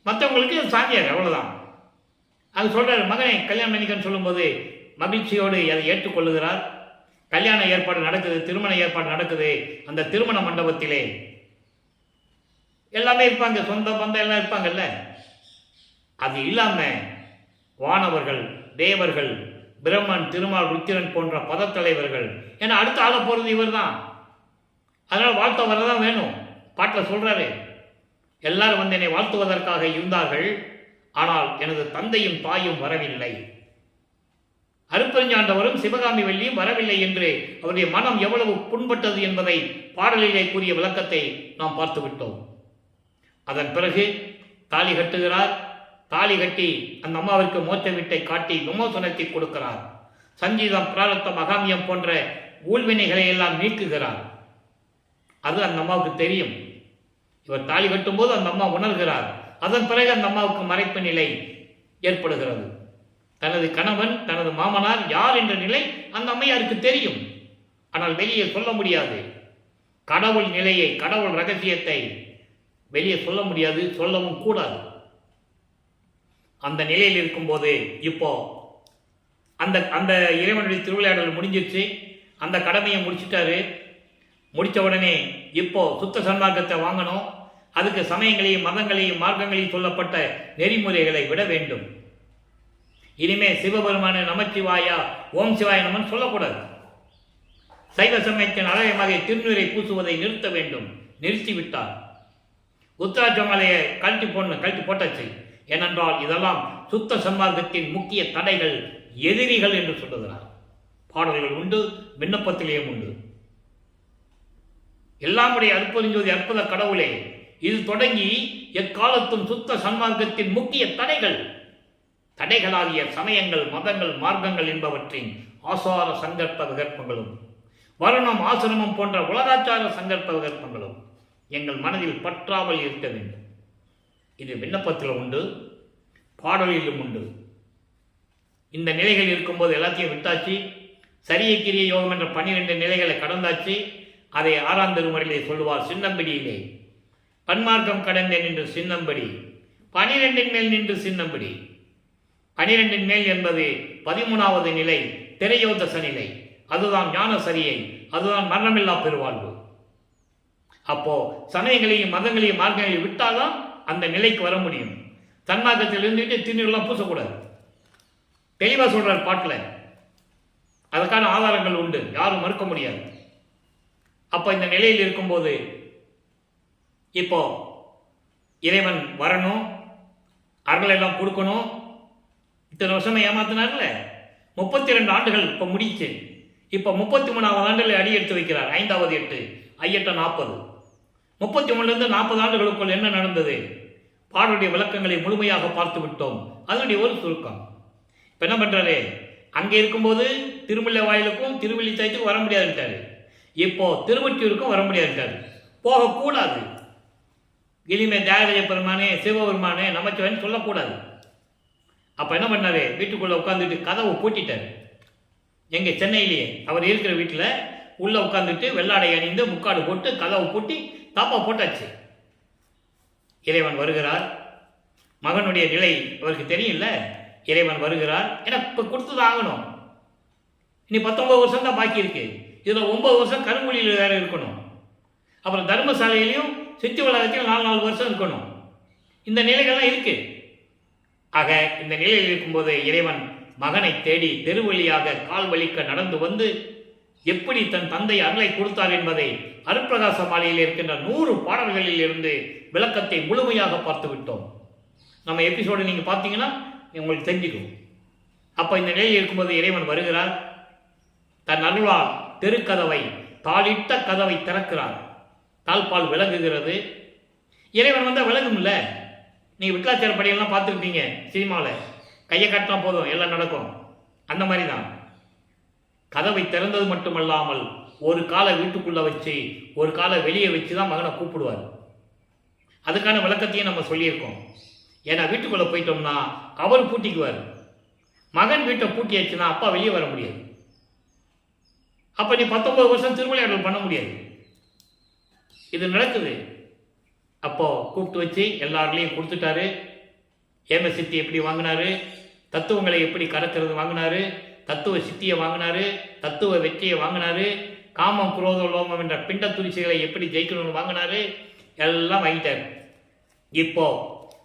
மற்றவங்களுக்கு சாமியார் அவ்வளோதான். அது சொல்கிறார், மகனை கல்யாணம் பண்ணிக்கன்னு சொல்லும்போது மகிழ்ச்சியோடு அதை ஏற்றுக்கொள்ளுகிறார். கல்யாண ஏற்பாடு நடக்குது, திருமண ஏற்பாடு நடக்குது. அந்த திருமண மண்டபத்திலே எல்லாமே இருப்பாங்க, சொந்த பந்தம் எல்லாம் இருப்பாங்கல்ல. அது இல்லாமல் வானவர்கள், தேவர்கள், பிரம்மன், திருமால், ருத்திரன் போன்ற பதத்தலைவர்கள், ஏன்னா அடுத்த ஆள போகிறது இவர் தான். அதனால் வாழ்த்த வரதான் வேணும். பாட்டில் சொல்கிறாரு, எல்லாரும் வந்து என்னை வாழ்த்துவதற்காக இருந்தார்கள், ஆனால் எனது தந்தையும் தாயும் வரவில்லை, அருட்பெருஞ்சாண்டவரும் சிவகாமி வள்ளியும் வரவில்லை என்று அவருடைய மனம் எவ்வளவு புண்பட்டது என்பதை பாடலிலே கூறிய விளக்கத்தை நாம் பார்த்து விட்டோம். அதன் பிறகு தாலி கட்டுகிறார். தாலி கட்டி அந்த அம்மாவிற்கு மோட்ச வீட்டை காட்டி விமோசனத்தை கொடுக்கிறார். சஞ்சீதம், பிராரத்தம், அகாமியம் போன்ற ஊழ்வினைகளை எல்லாம் நீக்குகிறார். அது அந்த அம்மாவுக்கு தெரியும். இவர் தாலி கட்டும்போது அந்த அம்மா உணர்கிறார். அதன் பிறகு அந்த அம்மாவுக்கு மறைப்பு நிலை ஏற்படுகிறது. தனது கணவன், தனது மாமனார் யார் என்ற நிலை அந்த அம்மையாருக்கு தெரியும். ஆனால் வெளியே சொல்ல முடியாது. கடவுள் நிலையை, கடவுள் ரகசியத்தை வெளியே சொல்ல முடியாது, சொல்லவும் கூடாது. அந்த நிலையில் இருக்கும்போது இப்போ அந்த அந்த இறைவனுடைய திருவிளையாடல் முடிஞ்சிருச்சு. அந்த கடமையை முடிச்சிட்டாரு. முடித்த உடனே இப்போ சுத்த சன்மார்க்கத்தை வாங்கணும். அதுக்கு சமயங்களையும் மதங்களையும் மார்க்கங்களையும் சொல்லப்பட்ட நெறிமுறைகளை விட வேண்டும். இனிமே சிவபெருமான நமச்சிவாயா, ஓம் சிவாய நமன் சொல்லக்கூடாது. சைவ சமயத்தின் அழகமாக திருநீரை பூசுவதை நிறுத்த வேண்டும். நிறுத்திவிட்டார். உத்தராட்ச மாலையை கழட்டி போட்டாச்சு. ஏனென்றால் இதெல்லாம் சுத்த சன்மார்க்கத்தின் முக்கிய தடைகள், எதிரிகள் என்று சொல்லுகிறார். பாடல்கள் உண்டு, விண்ணப்பத்திலேயும் உண்டு. எல்லாமுடைய அற்புதஞ்சோதி அற்புத கடவுளே, இது தொடங்கி எக்காலத்தும் சுத்த சன்மார்க்கத்தின் முக்கிய தடைகளாகிய சமயங்கள், மதங்கள், மார்க்கங்கள் என்பவற்றின் ஆசார சங்கற்ப விகற்பங்களும் வருணம், ஆசிரமம் போன்ற உலகாச்சார சங்கற்ப விகற்பங்களும் எங்கள் மனதில் பற்றாமல் இருக்க வேண்டும். இது விண்ணப்பத்தில் உண்டு, பாடலிலும் உண்டு. இந்த நிலைகள் இருக்கும்போது எல்லாத்தையும் விட்டாச்சு. சரிய கிரிய யோகம் என்ற 12 நிலைகளை கடந்தாச்சு. அதை 6ஆம் திருமுறையிலே சொல்லுவார். சின்னம்படியிலே பன்மார்க்கம் கடந்தேன் என்று சின்னம்படி, 12 மேல் நின்று சின்னம்படி. 12 மேல் என்பது 13வது நிலை, திரையோதச நிலை. அதுதான் ஞான சரியை, அதுதான் மரணமில்லா பெருவாழ்வு. அப்போ சமயங்களையும் மதங்களையும் மார்க்கங்களையும் விட்டால்தான் அந்த நிலைக்கு வர முடியும். தன்மார்க்கத்தில் இருந்துட்டு திருநீரெல்லாம் பூசக்கூடாது. தெளிவாக சொல்றார் பாட்டில். அதுக்கான ஆதாரங்கள் உண்டு, யாரும் மறுக்க முடியாது. அப்போ இந்த நிலையில் இருக்கும்போது இப்போ இறைவன் வரணும், அருள் எல்லாம் கொடுக்கணும். இத்தனை வருஷமா ஏமாத்தினார்ல, 32 ஆண்டுகள் இப்போ முடிச்சு. இப்போ 33வது ஆண்டில் அடி எடுத்து வைக்கிறார். 5வது 8 ஐயட்ட 40. 33லேருந்து 40 ஆண்டுகளுக்குள் என்ன நடந்தது? பாடலுடைய விளக்கங்களை முழுமையாக பார்த்து விட்டோம். அதனுடைய ஒரு சுருக்கம். இப்போ என்ன பண்ணுறாரு? அங்கே இருக்கும்போது திருமலை வாயிலுக்கும் திருவள்ளித்தாய்க்கும் வர முடியாதுட்டாரு. இப்போ திருவொற்றியூருக்கும் வர முடியாதுட்டாரு. போகக்கூடாது. இனிமே தியாகராஜ பெருமானே, சிவபெருமானே, நமச்சிவாயன்னு சொல்லக்கூடாது. அப்போ என்ன பண்ணாரு? வீட்டுக்குள்ளே உட்காந்துட்டு கதவை பூட்டிட்டார். எங்கே? சென்னையிலேயே அவர் இருக்கிற வீட்டில் உள்ளே உட்காந்துட்டு வெள்ளாடை அணிந்து முக்காடு போட்டு கதவை பூட்டி தாப்பா போட்டாச்சு. இறைவன் வருகிறார். மகனுடைய நிலை அவருக்கு தெரியல. இறைவன் வருகிறார். ஏன்னா இப்போ கொடுத்துதான் ஆகணும். இனி 19 வருஷம் தான் பாக்கி இருக்கு. இதில் 9 வருஷம் கருங்குழியில் வேற இருக்கணும். அப்புறம் தர்மசாலையிலையும் சித்தி வளாகத்தையும் 4 வருஷம் இருக்கணும். இந்த நிலைகள்லாம் இருக்கு. ஆக இந்த நிலையில் இருக்கும்போது இறைவன் மகனை தேடி தெருவழியாக கால் வலிக்க நடந்து வந்து எப்படி தன் தந்தை அருளை கொடுத்தார் என்பதை அருட்பிரகாச மாலையில் இருக்கின்ற 100 பாடல்களில் இருந்து விளக்கத்தை முழுமையாக பார்த்து விட்டோம். நம்ம எபிசோடு நீங்கள் பார்த்தீங்கன்னா உங்களுக்கு தெரிஞ்சுக்கும். அப்போ இந்த நிலையில் இருக்கும்போது இறைவன் வருகிறார். தன் அருளால் தெருக்கதவை, தாளிட்ட கதவை திறக்கிறார். தாழ்பால் விலகுகிறது. இறைவன் வந்தால் விலகும்ல. நீங்கள் விட்லாச்சார படியெல்லாம் பார்த்துருப்பீங்க சினிமாவில். கையை காட்டினா போதும் எல்லாம் நடக்கும். அந்த மாதிரி தான் கதவை திறந்தது மட்டுமல்லாமல் ஒரு காலை வீட்டுக்குள்ளே வச்சு ஒரு காலை வெளியே வச்சு தான் மகனை கூப்பிடுவார். அதுக்கான விளக்கத்தையும் நம்ம சொல்லியிருக்கோம். ஏன்னா வீட்டுக்குள்ளே போயிட்டோம்னா அவர் பூட்டிக்குவார். மகன் வீட்டை பூட்டியாச்சுன்னா அப்பா வெளியே வர முடியாது. அப்போ நீ 19 வருஷம் திருவிளையாடல் பண்ண முடியாது. இது நடக்குது. அப்போ கூப்பிட்டு வச்சு எல்லாருலேயும் கொடுத்துட்டாரு. ஏம சித்தி எப்படி வாங்கினாரு, தத்துவங்களை எப்படி கடக்கிறது வாங்கினாரு, தத்துவ சித்தியை வாங்கினாரு, தத்துவ வெற்றியை வாங்கினாரு, காமம் குரோத லோமம் என்ற பிண்ட துரிசைகளை எப்படி ஜெயிக்கணும்னு வாங்கினாரு, எல்லாம் வாங்கிட்டாரு. இப்போ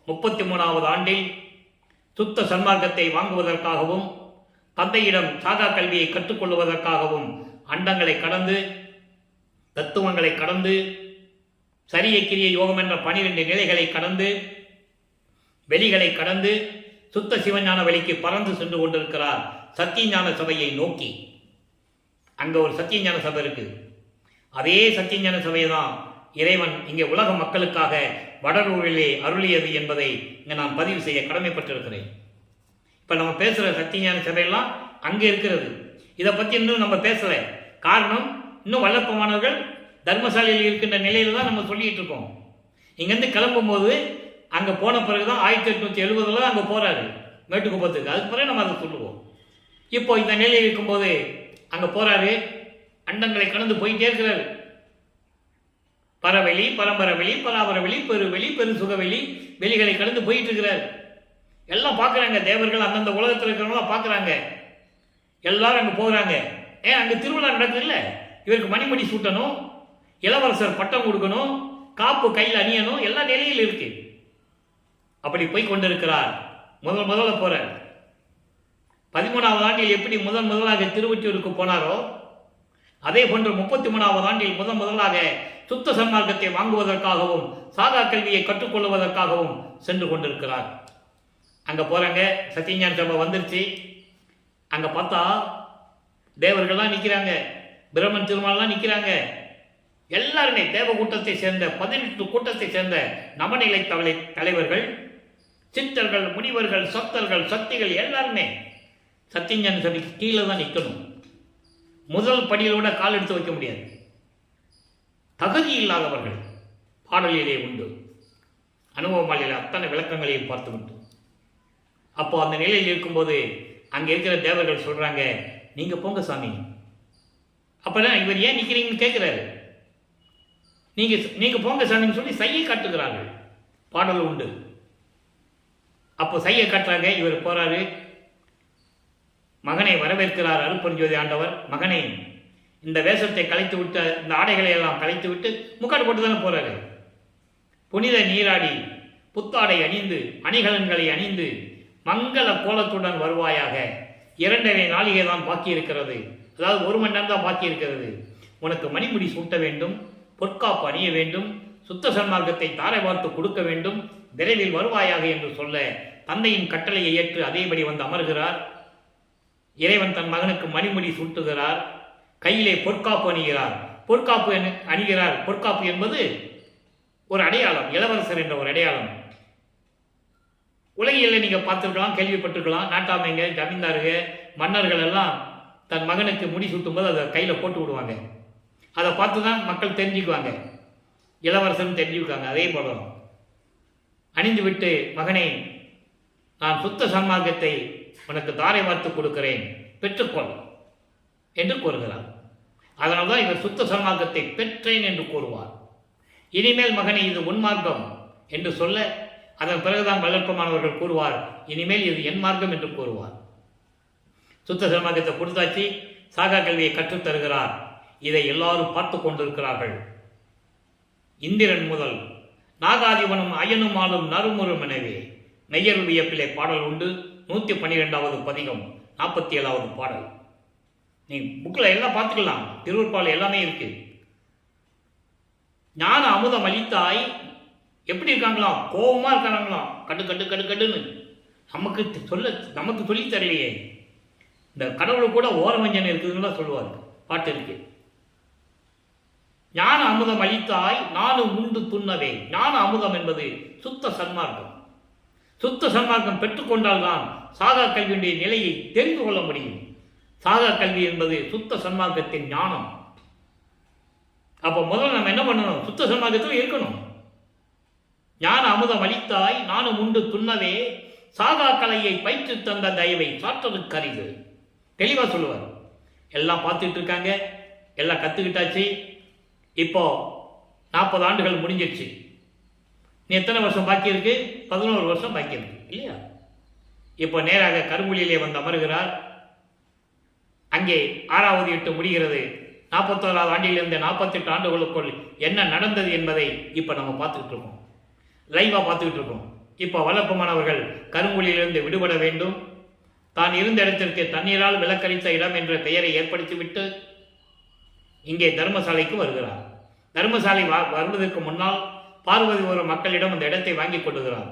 33வது ஆண்டில் சுத்த சன்மார்க்கத்தை வாங்குவதற்காகவும் தந்தையிடம் சாகா கல்வியை கற்றுக்கொள்வதற்காகவும் அண்டங்களை கடந்து, தத்துவங்களை கடந்து, சரிய கிரிய யோகம் என்ற 12 நிலைகளை கடந்து, வெளிகளை கடந்து சுத்த சிவஞான வழிக்கு பறந்து சென்று கொண்டிருக்கிறார் சத்தியஞான சபையை நோக்கி. அங்க ஒரு சத்தியஞான சபை இருக்கு. அதே சத்தியஞான சபையை தான் இறைவன் இங்கே உலக மக்களுக்காக வடலூரிலே அருளியது என்பதை இங்கே நான் பதிவு செய்ய கடமைப்பட்டிருக்கிறேன். இப்போ நம்ம பேசுகிற சத்தியஞான சபையெல்லாம் அங்கே இருக்கிறது. இதை பற்றி இன்னும் நம்ம பேசலை. காரணம், இன்னும் வல்லப்பமானவர்கள் தர்மசாலையில் இருக்கின்ற நிலையில் தான் நம்ம சொல்லிகிட்டு இருக்கோம். இங்கேருந்து கிளம்பும்போது அங்கே போன பிறகு தான் 1870 அங்கே போகிறாரு மேட்டுக்குப்பத்துக்கு. அதுக்கு பிறகு நம்ம அதை சொல்லுவோம். இப்போ இந்த நிலையில் இருக்கும்போது அங்கே போகிறாரு, அண்டங்களை கடந்து போயிட்டே இருக்கிறாரு. பரவெளி, பரம்பரவெளி, பராபரவெளி, பெருவெளி, பெரு சுகவெளி, வெளிகளை கடந்து போயிட்டு இருக்கிறார். எல்லாம் பார்க்குறாங்க. தேவர்கள் அந்தந்த உலகத்தில் இருக்கிறவங்களாம் பார்க்குறாங்க. எல்லாரும் அங்கே போகிறாங்க. அங்கே திருவிழா நடக்குது இல்லை, இவருக்கு மணிமணி சூட்டணும், இளவரசர் பட்டம் கொடுக்கணும், காப்பு கையில் அணியணும், எல்லா நிலையில் இருக்கு. அப்படி போய் கொண்டிருக்கிறார். முதல்ல போறார். 13வது ஆண்டில் எப்படி முதலாக திருவொற்றியூருக்கு போனாரோ அதே போன்று 33வது ஆண்டில் முதலாக சுத்த சன்மார்க்கத்தை வாங்குவதற்காகவும் சாகா கல்வியை கற்றுக்கொள்வதற்காகவும் சென்று கொண்டிருக்கிறார். அங்க போறாங்க. சத்தியஞான சபை வந்துருச்சு. அங்க பார்த்தா தேவர்கள்லாம் நிற்கிறாங்க, பிரம்மன் திருமாலாம் நிற்கிறாங்க. எல்லாருமே தேவ கூட்டத்தை சேர்ந்த 18 கூட்டத்தை சேர்ந்த நவநிலை தலைவர்கள், சித்தர்கள், முனிவர்கள், சத்தர்கள், சக்திகள் எல்லாருமே சத்தியஞான சபைக்கு கீழே தான் நிற்கணும். முதல் படியிலோட கால் எடுத்து வைக்க முடியாது. தகுதி இல்லாதவர்கள் பாடலிலே உண்டு. அனுபவமாலையில் அத்தனை விளக்கங்களையும் பார்த்துவிட்டு அப்போ அந்த நிலையில் இருக்கும்போது அங்கே இருக்கிற தேவர்கள் சொல்றாங்க, நீங்க போங்க சாமி. அப்பதான் இவர் ஏன் நிற்கிறீங்கன்னு கேட்கிறாரு. நீங்க போங்க சாமின்னு சொல்லி சையை காட்டுகிறார்கள். பாடல் உண்டு. அப்போ சையை காட்டுறாங்க. இவர் போறாரு. மகனை வரவேற்கிறார் அருட்பெருஞ்சோதி ஆண்டவர். மகனை, இந்த வேஷத்தை கலைத்து விட்டு, இந்த ஆடைகளை எல்லாம் கலைத்து விட்டு முக்காடு போட்டு தானே போறாரு. புனித நீராடி புத்தாடை அணிந்து அணிகலன்களை அணிந்து மங்கள கோலத்துடன் வருவாயாக. 2.5 நாளிகை தான் பாக்கி இருக்கிறது. அதாவது 1 மணி நேரம் தான் பாக்கி இருக்கிறது. உனக்கு மணிமுடி சூட்ட வேண்டும், பொற்காப்பு அணிய வேண்டும், சுத்த சன்மார்க்கத்தை தாரை பார்த்து கொடுக்க வேண்டும், விரைவில் வருவாயாக என்று சொல்ல தந்தையின் கட்டளையை ஏற்று அதேபடி வந்து அமர்கிறார். இறைவன் தன் மகனுக்கு மணிமுடி சூட்டுகிறார். கையிலே பொற்காப்பு அணிகிறார். பொற்காப்பு அணிகிறார். பொற்காப்பு என்பது ஒரு அடையாளம், இளவரசர் என்ற ஒரு அடையாளம். உலகில் நீங்க பார்த்துருக்கலாம், கேள்விப்பட்டிருக்கலாம். நாட்டாமைங்க, ஜமீன்தாருங்க, மன்னர்கள் எல்லாம் தன் மகனுக்கு முடி சூட்டும் போது அதை கையில் போட்டு விடுவாங்க. அதை பார்த்து தான் மக்கள் தெரிஞ்சுக்குவாங்க, இளவரசன் தெரிஞ்சுக்குவாங்க. அதே போல அணிந்து விட்டு, மகனே, நான் சுத்த சன்மார்க்கத்தை உனக்கு தாரை வார்த்து கொடுக்கிறேன், பெற்றுக்கொள் என்று கூறுகிறார். அதனால்தான் இவர் சுத்த சன்மார்க்கத்தை பெற்றேன் என்று கூறுவார். இனிமேல் மகனே இது உன்மார்க்கம் என்று சொல்ல, அதன் பிறகுதான் வளர்ப்பமானவர்கள் கூறுவார், இனிமேல் இது என் மார்க்கம் என்று கூறுவார். சுத்த சன்மார்க்கத்தை கொடுத்தாச்சு, சாகா கல்வியை கற்றுத் தருகிறார். இதை எல்லாரும் பார்த்து கொண்டிருக்கிறார்கள். இந்திரன் முதல் நாகாதிபனும் அயனும் ஆளும் நறுமுறும் எனவே நெய்யர் வியப்பிலே பாடல் உண்டு. 112வது பதிகம், 47வது பாடல். நீ புக்கில் எல்லாம் பார்த்துக்கலாம், திருவருட்பால் எல்லாமே இருக்கு. ஞான அமுதம் அளித்தாய் எப்படி இருக்காங்களாம், கோபமா இருக்காங்களாம், கட்டு கட்டு கட்டு கட்டுன்னு. நமக்கு சொல்லி தரலையே. இந்த கடவுள் கூட ஓரவஞ்சனை இருக்குதுன்னு சொல்லுவார், பாட்டு இருக்கு. ஞான அமுதம் அளித்தாய் நானும் உண்டு துண்ணவே. ஞான அமுதம் என்பது சுத்த சன்மார்க்கம். சுத்த சன்மார்க்கம் பெற்றுக்கொண்டால்தான் சாகா கல்வியுடைய நிலையை தெரிந்து கொள்ள முடியும். சாகா கல்வி என்பது சுத்த சன்மார்க்கத்தின் ஞானம். அப்போ முதல்ல நம்ம என்ன பண்ணணும், சுத்த சன்மார்க்கத்தில் இருக்கணும். ஞான அமுதம் அளித்தாய் நானும் உண்டு துண்ணவே சாகா கலையை பயிற்று தந்த தயவை சாற்றதுக்கு அரிது. தெளிவாக சொல்லுவார். எல்லாம் பார்த்துட்டு இருக்காங்க, எல்லாம் கற்றுக்கிட்டாச்சு. இப்போ 40 ஆண்டுகள் முடிஞ்சிருச்சு. நீ எத்தனை வருஷம் பாக்கி இருக்கு? 11 வருஷம் பாக்கி இருக்கு இல்லையா? இப்போ நேராக கருங்குழியிலே வந்து அமர்கிறார். அங்கே 6வது 8 முடிகிறது. 41வது ஆண்டிலிருந்து 48 ஆண்டுகளுக்குள் என்ன நடந்தது என்பதை இப்போ நம்ம பார்த்துக்கிட்டு இருக்கோம், லைவாக பார்த்துக்கிட்டு இருக்கோம். இப்போ வல்லப்பமானவர்கள் கருங்குழியிலிருந்து விடுபட வேண்டும். தான் இருந்த இடத்திற்கு தண்ணீரால் விலக்களித்த இடம் என்ற பெயரை ஏற்படுத்திவிட்டு இங்கே தர்மசாலைக்கு வருகிறார். தர்மசாலை வருவதற்கு முன்னால் பார்வதி ஒரு மக்களிடம் அந்த இடத்தை வாங்கி கொள்ளுகிறார்.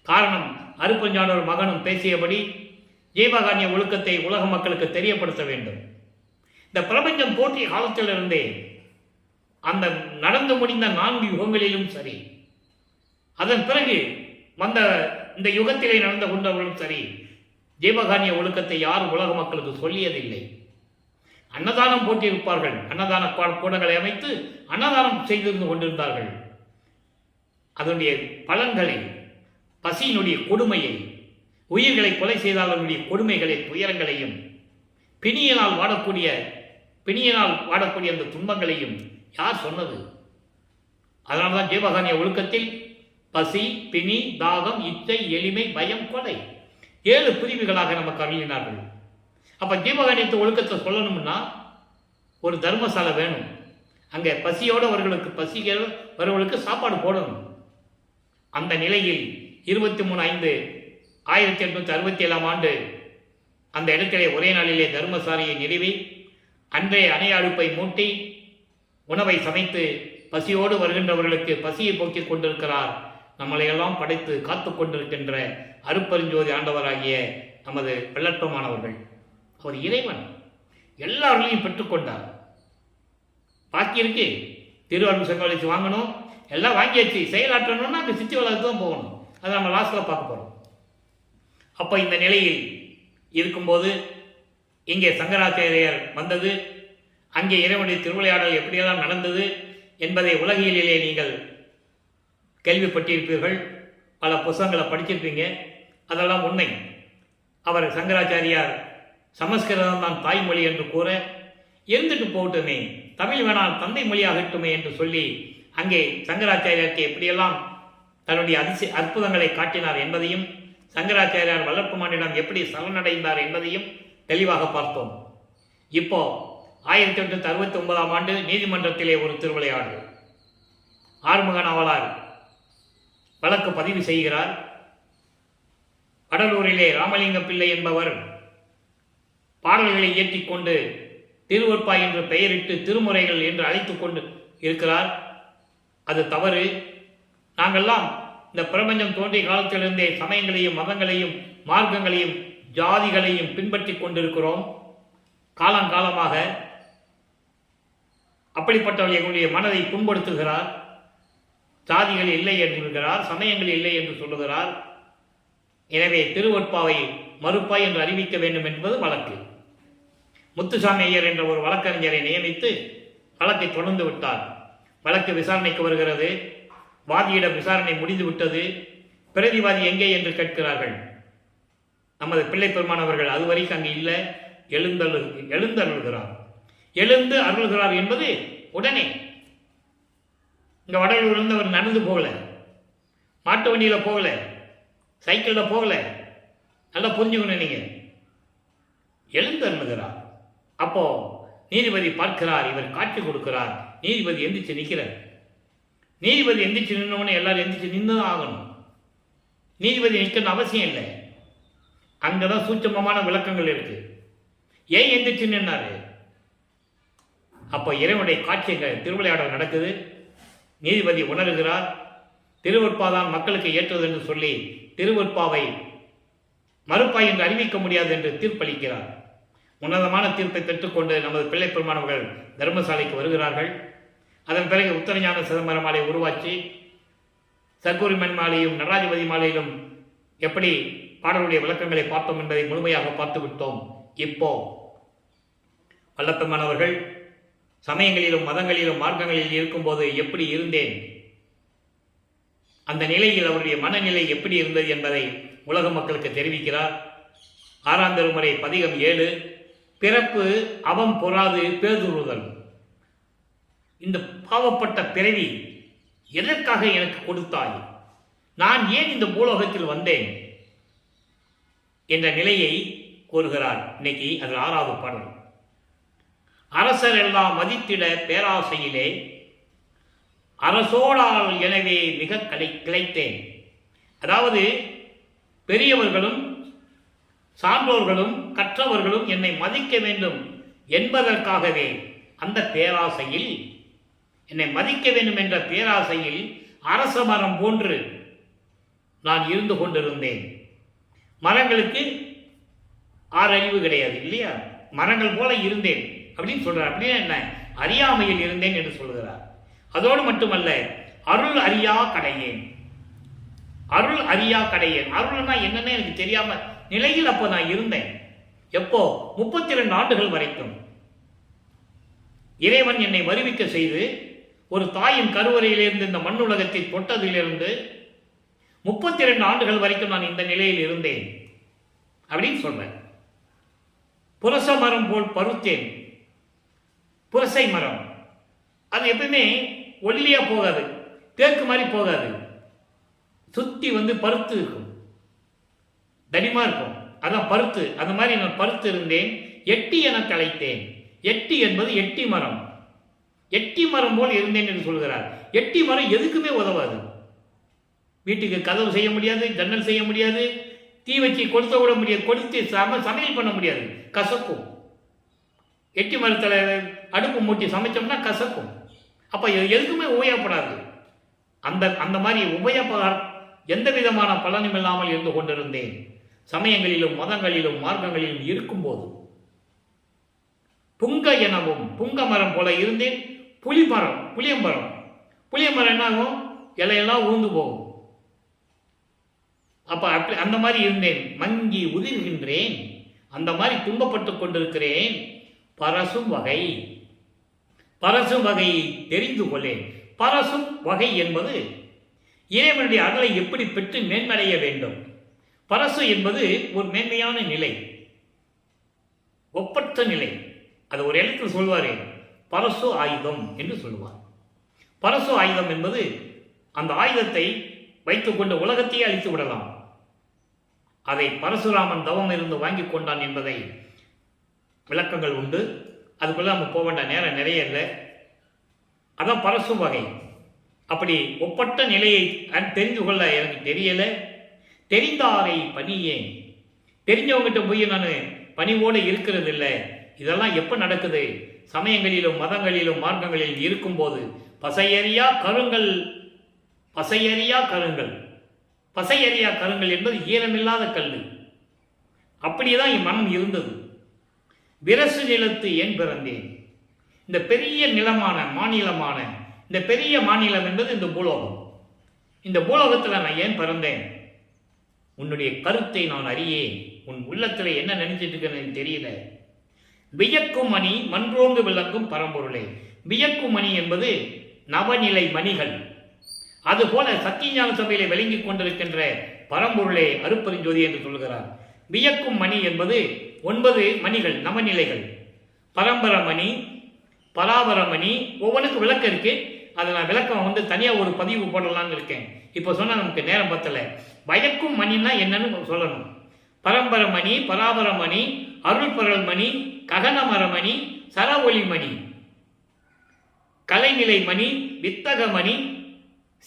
காரணம், அருப்பஞ்சானோர் மகனும் பேசியபடி ஜீவகாருண்ய ஒழுக்கத்தை உலக மக்களுக்கு தெரியப்படுத்த வேண்டும். இந்த பிரபஞ்சம் தோற்றிய காலத்திலிருந்தே அந்த நடந்து முடிந்த 4 யுகங்களிலும் சரி, அதன் பிறகு வந்த இந்த யுகத்திலே நடந்து கொண்டவர்களும் சரி, ஜீவகாருண்ய ஒழுக்கத்தை யாரும் உலக மக்களுக்கு சொல்லியதில்லை. அன்னதானம் போட்டியிருப்பார்கள், அன்னதான கூடங்களை அமைத்து அன்னதானம் செய்திருந்து கொண்டிருந்தார்கள். அதனுடைய பலன்களை, பசியினுடைய கொடுமையை, உயிர்களை கொலை செய்தார்களுடைய கொடுமைகளை, துயரங்களையும், பிணியினால் வாடக்கூடிய அந்த துன்பங்களையும் யார் சொன்னது? அதனால்தான் ஜீவகாருண்ய ஒழுக்கத்தில் பசி, பிணி, தாகம், இச்சை, எளிமை, பயம், கொலை 7 பிரிவுகளாக நமக்கு அருளினார்கள். அப்ப ஜீவகாருண்யத்தை ஒழுக்கத்தை சொல்லணும்னா ஒரு தர்மசாலை வேணும். அங்கே பசியோடு வருவர்களுக்கு சாப்பாடு போடணும். அந்த நிலையில் 23/5/1867 ஆண்டு அந்த இடத்திலே ஒரே நாளிலே தர்மசாலையை நிறுவி அன்றைய அணைய அடுப்பை மூட்டி உணவை சமைத்து பசியோடு வருகின்றவர்களுக்கு பசியை போக்கிக் கொண்டிருக்கிறார். நம்மளையெல்லாம் படைத்து காத்து கொண்டிருக்கின்ற அருப்பெருஞ்சோதி ஆண்டவராகிய நமது வெள்ளட்டமானவர்கள். அவர் இறைவன், எல்லாரையும் பெற்றுக்கொண்டார். பாக்கி இருக்கு, திருவாரூர் செங்கோலைச்சு வாங்கணும், எல்லாம் வாங்கியாச்சு. செயலாற்றணும்னா அந்த சித்தி வளர்த்து தான் போகணும். அதை நம்ம லாஸ்ட்டில் பார்க்க போகிறோம். அப்போ இந்த நிலையில் இருக்கும்போது இங்கே சங்கராச்சாரியர் வந்தது, அங்கே இறைவனுடைய திருவிளையாடல் எப்படியெல்லாம் நடந்தது என்பதை உலகியலிலே நீங்கள் கேள்விப்பட்டிருப்பீர்கள், பல புத்தகங்களை படிச்சிருப்பீங்க. அதெல்லாம் உண்மை. அவர் சங்கராச்சாரியார் சமஸ்கிருதம் தான் தாய்மொழி என்று கூற, இருந்துட்டு போகட்டுமே, தமிழ் வேணால் தந்தை மொழியாகட்டுமே என்று சொல்லி அங்கே சங்கராச்சாரியருக்கு எப்படியெல்லாம் தன்னுடைய அற்புதங்களை காட்டினார் என்பதையும், சங்கராச்சாரியார் வல்லப்பமானிடம் எப்படி சரணடைந்தார் என்பதையும் தெளிவாக பார்த்தோம். இப்போ 1869 ஆண்டு நீதிமன்றத்திலே ஒரு திருவிளையாடல். ஆறுமுக நாவலார் வழக்கு பதிவு செய்கிறார். கடலூரிலே ராமலிங்க பிள்ளை என்பவர் பாடல்களை இயற்றிக்கொண்டு திருவொற்பாய் என்று பெயரிட்டு திருமுறைகள் என்று அழைத்துக் கொண்டு இருக்கிறார். அது தவறு. நாங்கள்லாம் இந்த பிரபஞ்சம் தோன்றிய காலத்திலிருந்தே சமயங்களையும் மதங்களையும் மார்க்கங்களையும் ஜாதிகளையும் பின்பற்றி கொண்டிருக்கிறோம். காலங்காலமாக அப்படிப்பட்டவர்களுடைய மனதை புண்படுத்துகிறார். சாதிகள் இல்லை என்கிறார், சமயங்கள் இல்லை என்று சொல்லுகிறார். எனவே திருவொற்பாவை மறுப்பாய் என்று அறிவிக்க வேண்டும் என்பது வழக்கு. முத்துசாமி ஐயர் என்ற ஒரு வழக்கறிஞரை நியமித்து வழக்கை தொடர்ந்து விட்டார். வழக்கு விசாரணைக்கு வருகிறது. வாதியிடம் விசாரணை முடிந்து விட்டது. பிரதிவாதி எங்கே என்று கேட்கிறார்கள். நமது பிள்ளை பெருமானவர்கள் அது வரைக்கும் அங்கே இல்லை, எழுந்தருள்கிறார். எழுந்து அருள்கிறார் என்பது உடனே. இங்கே வடலூர்லேருந்து அவர் நடந்து போகல, மாட்டு வண்டியில் போகல, சைக்கிளில் போகல. நல்லா புரிஞ்சுக்கணும் நீங்கள். எழுந்தருளுகிறார். அப்போ நீதிபதி பார்க்கிறார், இவர் காட்சி கொடுக்கிறார். நீதிபதி எந்திரிச்சு நிற்கிறார். நீதிபதி எந்திரிச்சு நின்னவனே எல்லாரும் எந்திரிச்சு நின்று ஆகணும். நீதிபதி நிற்கணும் அவசியம் இல்லை. அங்கதான் சூட்சமமான விளக்கங்கள் இருக்கு. ஏன் எந்திரிச்சு நின்னாரு? அப்போ இறைவனுடைய காட்சிகள் திருவிளையாடல் நடக்குது. நீதிபதி உணர்கிறார். திருவொற்பாதான் மக்களுக்கு ஏற்றது என்று சொல்லி திருவொற்பாவை மறுப்பாய் என்று அறிவிக்க முடியாது என்று தீர்ப்பளிக்கிறார். உன்னதமான தீர்ப்பை பெற்றுக்கொண்டு நமது பிள்ளை பெருமானவர்கள் தர்மசாலைக்கு வருகிறார்கள். அதன் பிறகு உத்தரஞான சிதம்பரம் மாலை உருவாக்கி சர்க்குரிமன் மாலையும் நடராஜபதி மாலையிலும் எப்படி பாடலுடைய விளக்கங்களை பார்த்தோம் என்பதை முழுமையாக பார்த்து விட்டோம். இப்போ வல்லப்பெருமானவர்கள் சமயங்களிலும் மதங்களிலும் மார்க்கங்களில் இருக்கும்போது எப்படி இருந்தேன், அந்த நிலையில் அவருடைய மனநிலை எப்படி இருந்தது என்பதை உலக மக்களுக்கு தெரிவிக்கிறார். 6ஆம் திருமுறை பதிகம் 7, பிறப்பு அவம் பொறாது பேதுருதல். இந்த பாவப்பட்ட பிறவி எதற்காக எனக்கு கொடுத்தாய், நான் ஏன் இந்த பூலோகத்தில் வந்தேன் என்ற நிலையை கூறுகிறார். இன்னைக்கு அது 6வது பாடல். அரசர் எல்லாம் மதித்திட பேராசையிலே அரசோடால் எனவே மிக கிளைத்தேன். அதாவது பெரியவர்களும் சான்றோர்களும் கற்றவர்களும் என்னை மதிக்க வேண்டும் என்பதற்காகவே அந்த பேராசையில், என்னை மதிக்க வேண்டும் என்ற பேராசையில் அரச மரம் போன்று நான் இருந்து கொண்டிருந்தேன். மரங்களுக்கு 6 அறிவு கிடையாது இல்லையா, மரங்கள் போல இருந்தேன் அப்படின்னு சொல்றார். அப்படின்னா என்ன, அறியாமையில் இருந்தேன் என்று சொல்கிறார். அதோடு மட்டுமல்ல, அருள் அறியா கடையேன். அருள் அறியா கடையேன், அருள்னா என்னன்னு எனக்கு தெரியாம நிலையில் அப்போ நான் இருந்தேன். எப்போ, 32 ஆண்டுகள் வரைக்கும் இறைவன் என்னை வருவிக்க செய்து ஒரு தாயின் கருவறையிலிருந்து இந்த மண்ணுலகத்தை தொட்டதிலிருந்து 32 ஆண்டுகள் வரைக்கும் நான் இந்த நிலையில் இருந்தேன் அப்படின்னு சொல்றேன். புரச மரம் போல் பருத்தேன். புரசை மரம் அது எப்பவுமே ஒல்லியா போகாது, தேக்கு மாதிரி போகாது, சுத்தி பருத்து இருக்கும், தடிமா இருக்கும், அதான் பருத்து. அந்த மாதிரி நான் பருத்து இருந்தேன். எட்டி என கலைத்தேன். எட்டி என்பது எட்டி மரம், எட்டி மரம் போல் இருந்தேன் என்று சொல்கிறார். எட்டி மரம் எதுக்குமே உதவாது. வீட்டுக்கு கதவு செய்ய முடியாது, ஜன்னல் செய்ய முடியாது, தீ வச்சு கொளுத்த விட முடியாது, கொளுத்து சமையல் பண்ண முடியாது, கசக்கும். எட்டி மரத்தில் அடுப்பு மூட்டி சமைச்சோம்னா கசக்கும். அப்போ எதுக்குமே உபயோகப்படாது. அந்த மாதிரி உபயோக எந்த விதமான பலனும் இல்லாமல் இருந்து கொண்டிருந்தேன். சமயங்களிலும் மதங்களிலும் மார்க்கங்களிலும் இருக்கும்போது புங்க எனவும் புங்க மரம் போல இருந்தேன். புளிமரம், புளியம்பரம், புளியமரம் என்ன ஆகும், இலையெல்லாம் ஊர்ந்து போகும். அப்ப அப்படி அந்த மாதிரி இருந்தேன். மங்கி உதிர்கின்றேன், அந்த மாதிரி துன்பப்பட்டு கொண்டிருக்கிறேன். பரசும் வகை, பரசும் வகை தெரிந்து கொள்ளேன். பரசும் வகை என்பது இறைவனுடைய அருளை எப்படி பெற்று மேன்மடைய வேண்டும். பரசு என்பது ஒரு மேன்மையான நிலை, ஒப்பற்ற நிலை. அது ஒரு இடத்தில் சொல்வாரே, பரசு ஆயுதம் என்று சொல்லுவார். பரசு ஆயுதம் என்பது அந்த ஆயுதத்தை வைத்துக்கொண்டு உலகத்தையே அழித்து விடலாம். அதை பரசுராமன் தவம் இருந்து வாங்கி கொண்டான் என்பதை விளக்கங்கள் உண்டு. அதுக்குள்ள நம்ம போக வேண்டாம், நேரம் நிறைய இல்லை. அதான் பரசு வகை. அப்படி ஒப்பற்ற நிலையை தெரிந்து கொள்ள எனக்கு தெரியல. தெரிந்தாரை பணியேன், தெரிஞ்சவங்ககிட்ட போய் நான் பணிவோடு இருக்கிறது இல்லை. இதெல்லாம் எப்போ நடக்குது, சமயங்களிலும் மதங்களிலும் மார்க்கங்களிலும் இருக்கும்போது. பசையறியா கருங்கள், பசையறியா கருங்கள், பசையறியா கருங்கள் என்பது ஈரமில்லாத கல். அப்படியேதான் என் மனம் இருந்தது. விரசு நிலத்து ஏன் பிறந்தேன். இந்த பெரிய நிலமான மாநிலமான இந்த பெரிய மாநிலம் என்பது இந்த பூலோகம். இந்த பூலோகத்தில் நான் ஏன் பிறந்தேன், உன்னுடைய கருத்தை நான் அறியேன். உன் உள்ளத்தில் என்ன நினைச்சிட்டு இருக்கேன்னு தெரியல. வியக்கும் மணி மன்றோங்கு விளக்கும் பரம்பொருளே. வியக்கும் மணி என்பது நவநிலை மணிகள். அதுபோல சத்தியஞான சபையிலே விளங்கி கொண்டிருக்கின்ற பரம்பொருளே அருப்பெருஞ்சோதி என்று சொல்கிறார். வியக்கும் மணி என்பது 9 மணிகள், நவநிலைகள். பரம்பரமணி, பராபரமணி, ஒவ்வொன்றுக்கு விளக்கம் இருக்கு. அதை நான் விளக்கம் தனியாக ஒரு பதிவு போடலான்னு இருக்கேன். இப்போ சொன்னால் நமக்கு நேரம் பத்தலை. வயக்கும் மணின்னா என்னன்னு சொல்லணும். பரம்பரமணி, பராபரமணி, அருள்பரல் மணி, ககனமரமணி, சரவொளி மணி, கலைநிலை மணி, வித்தக மணி,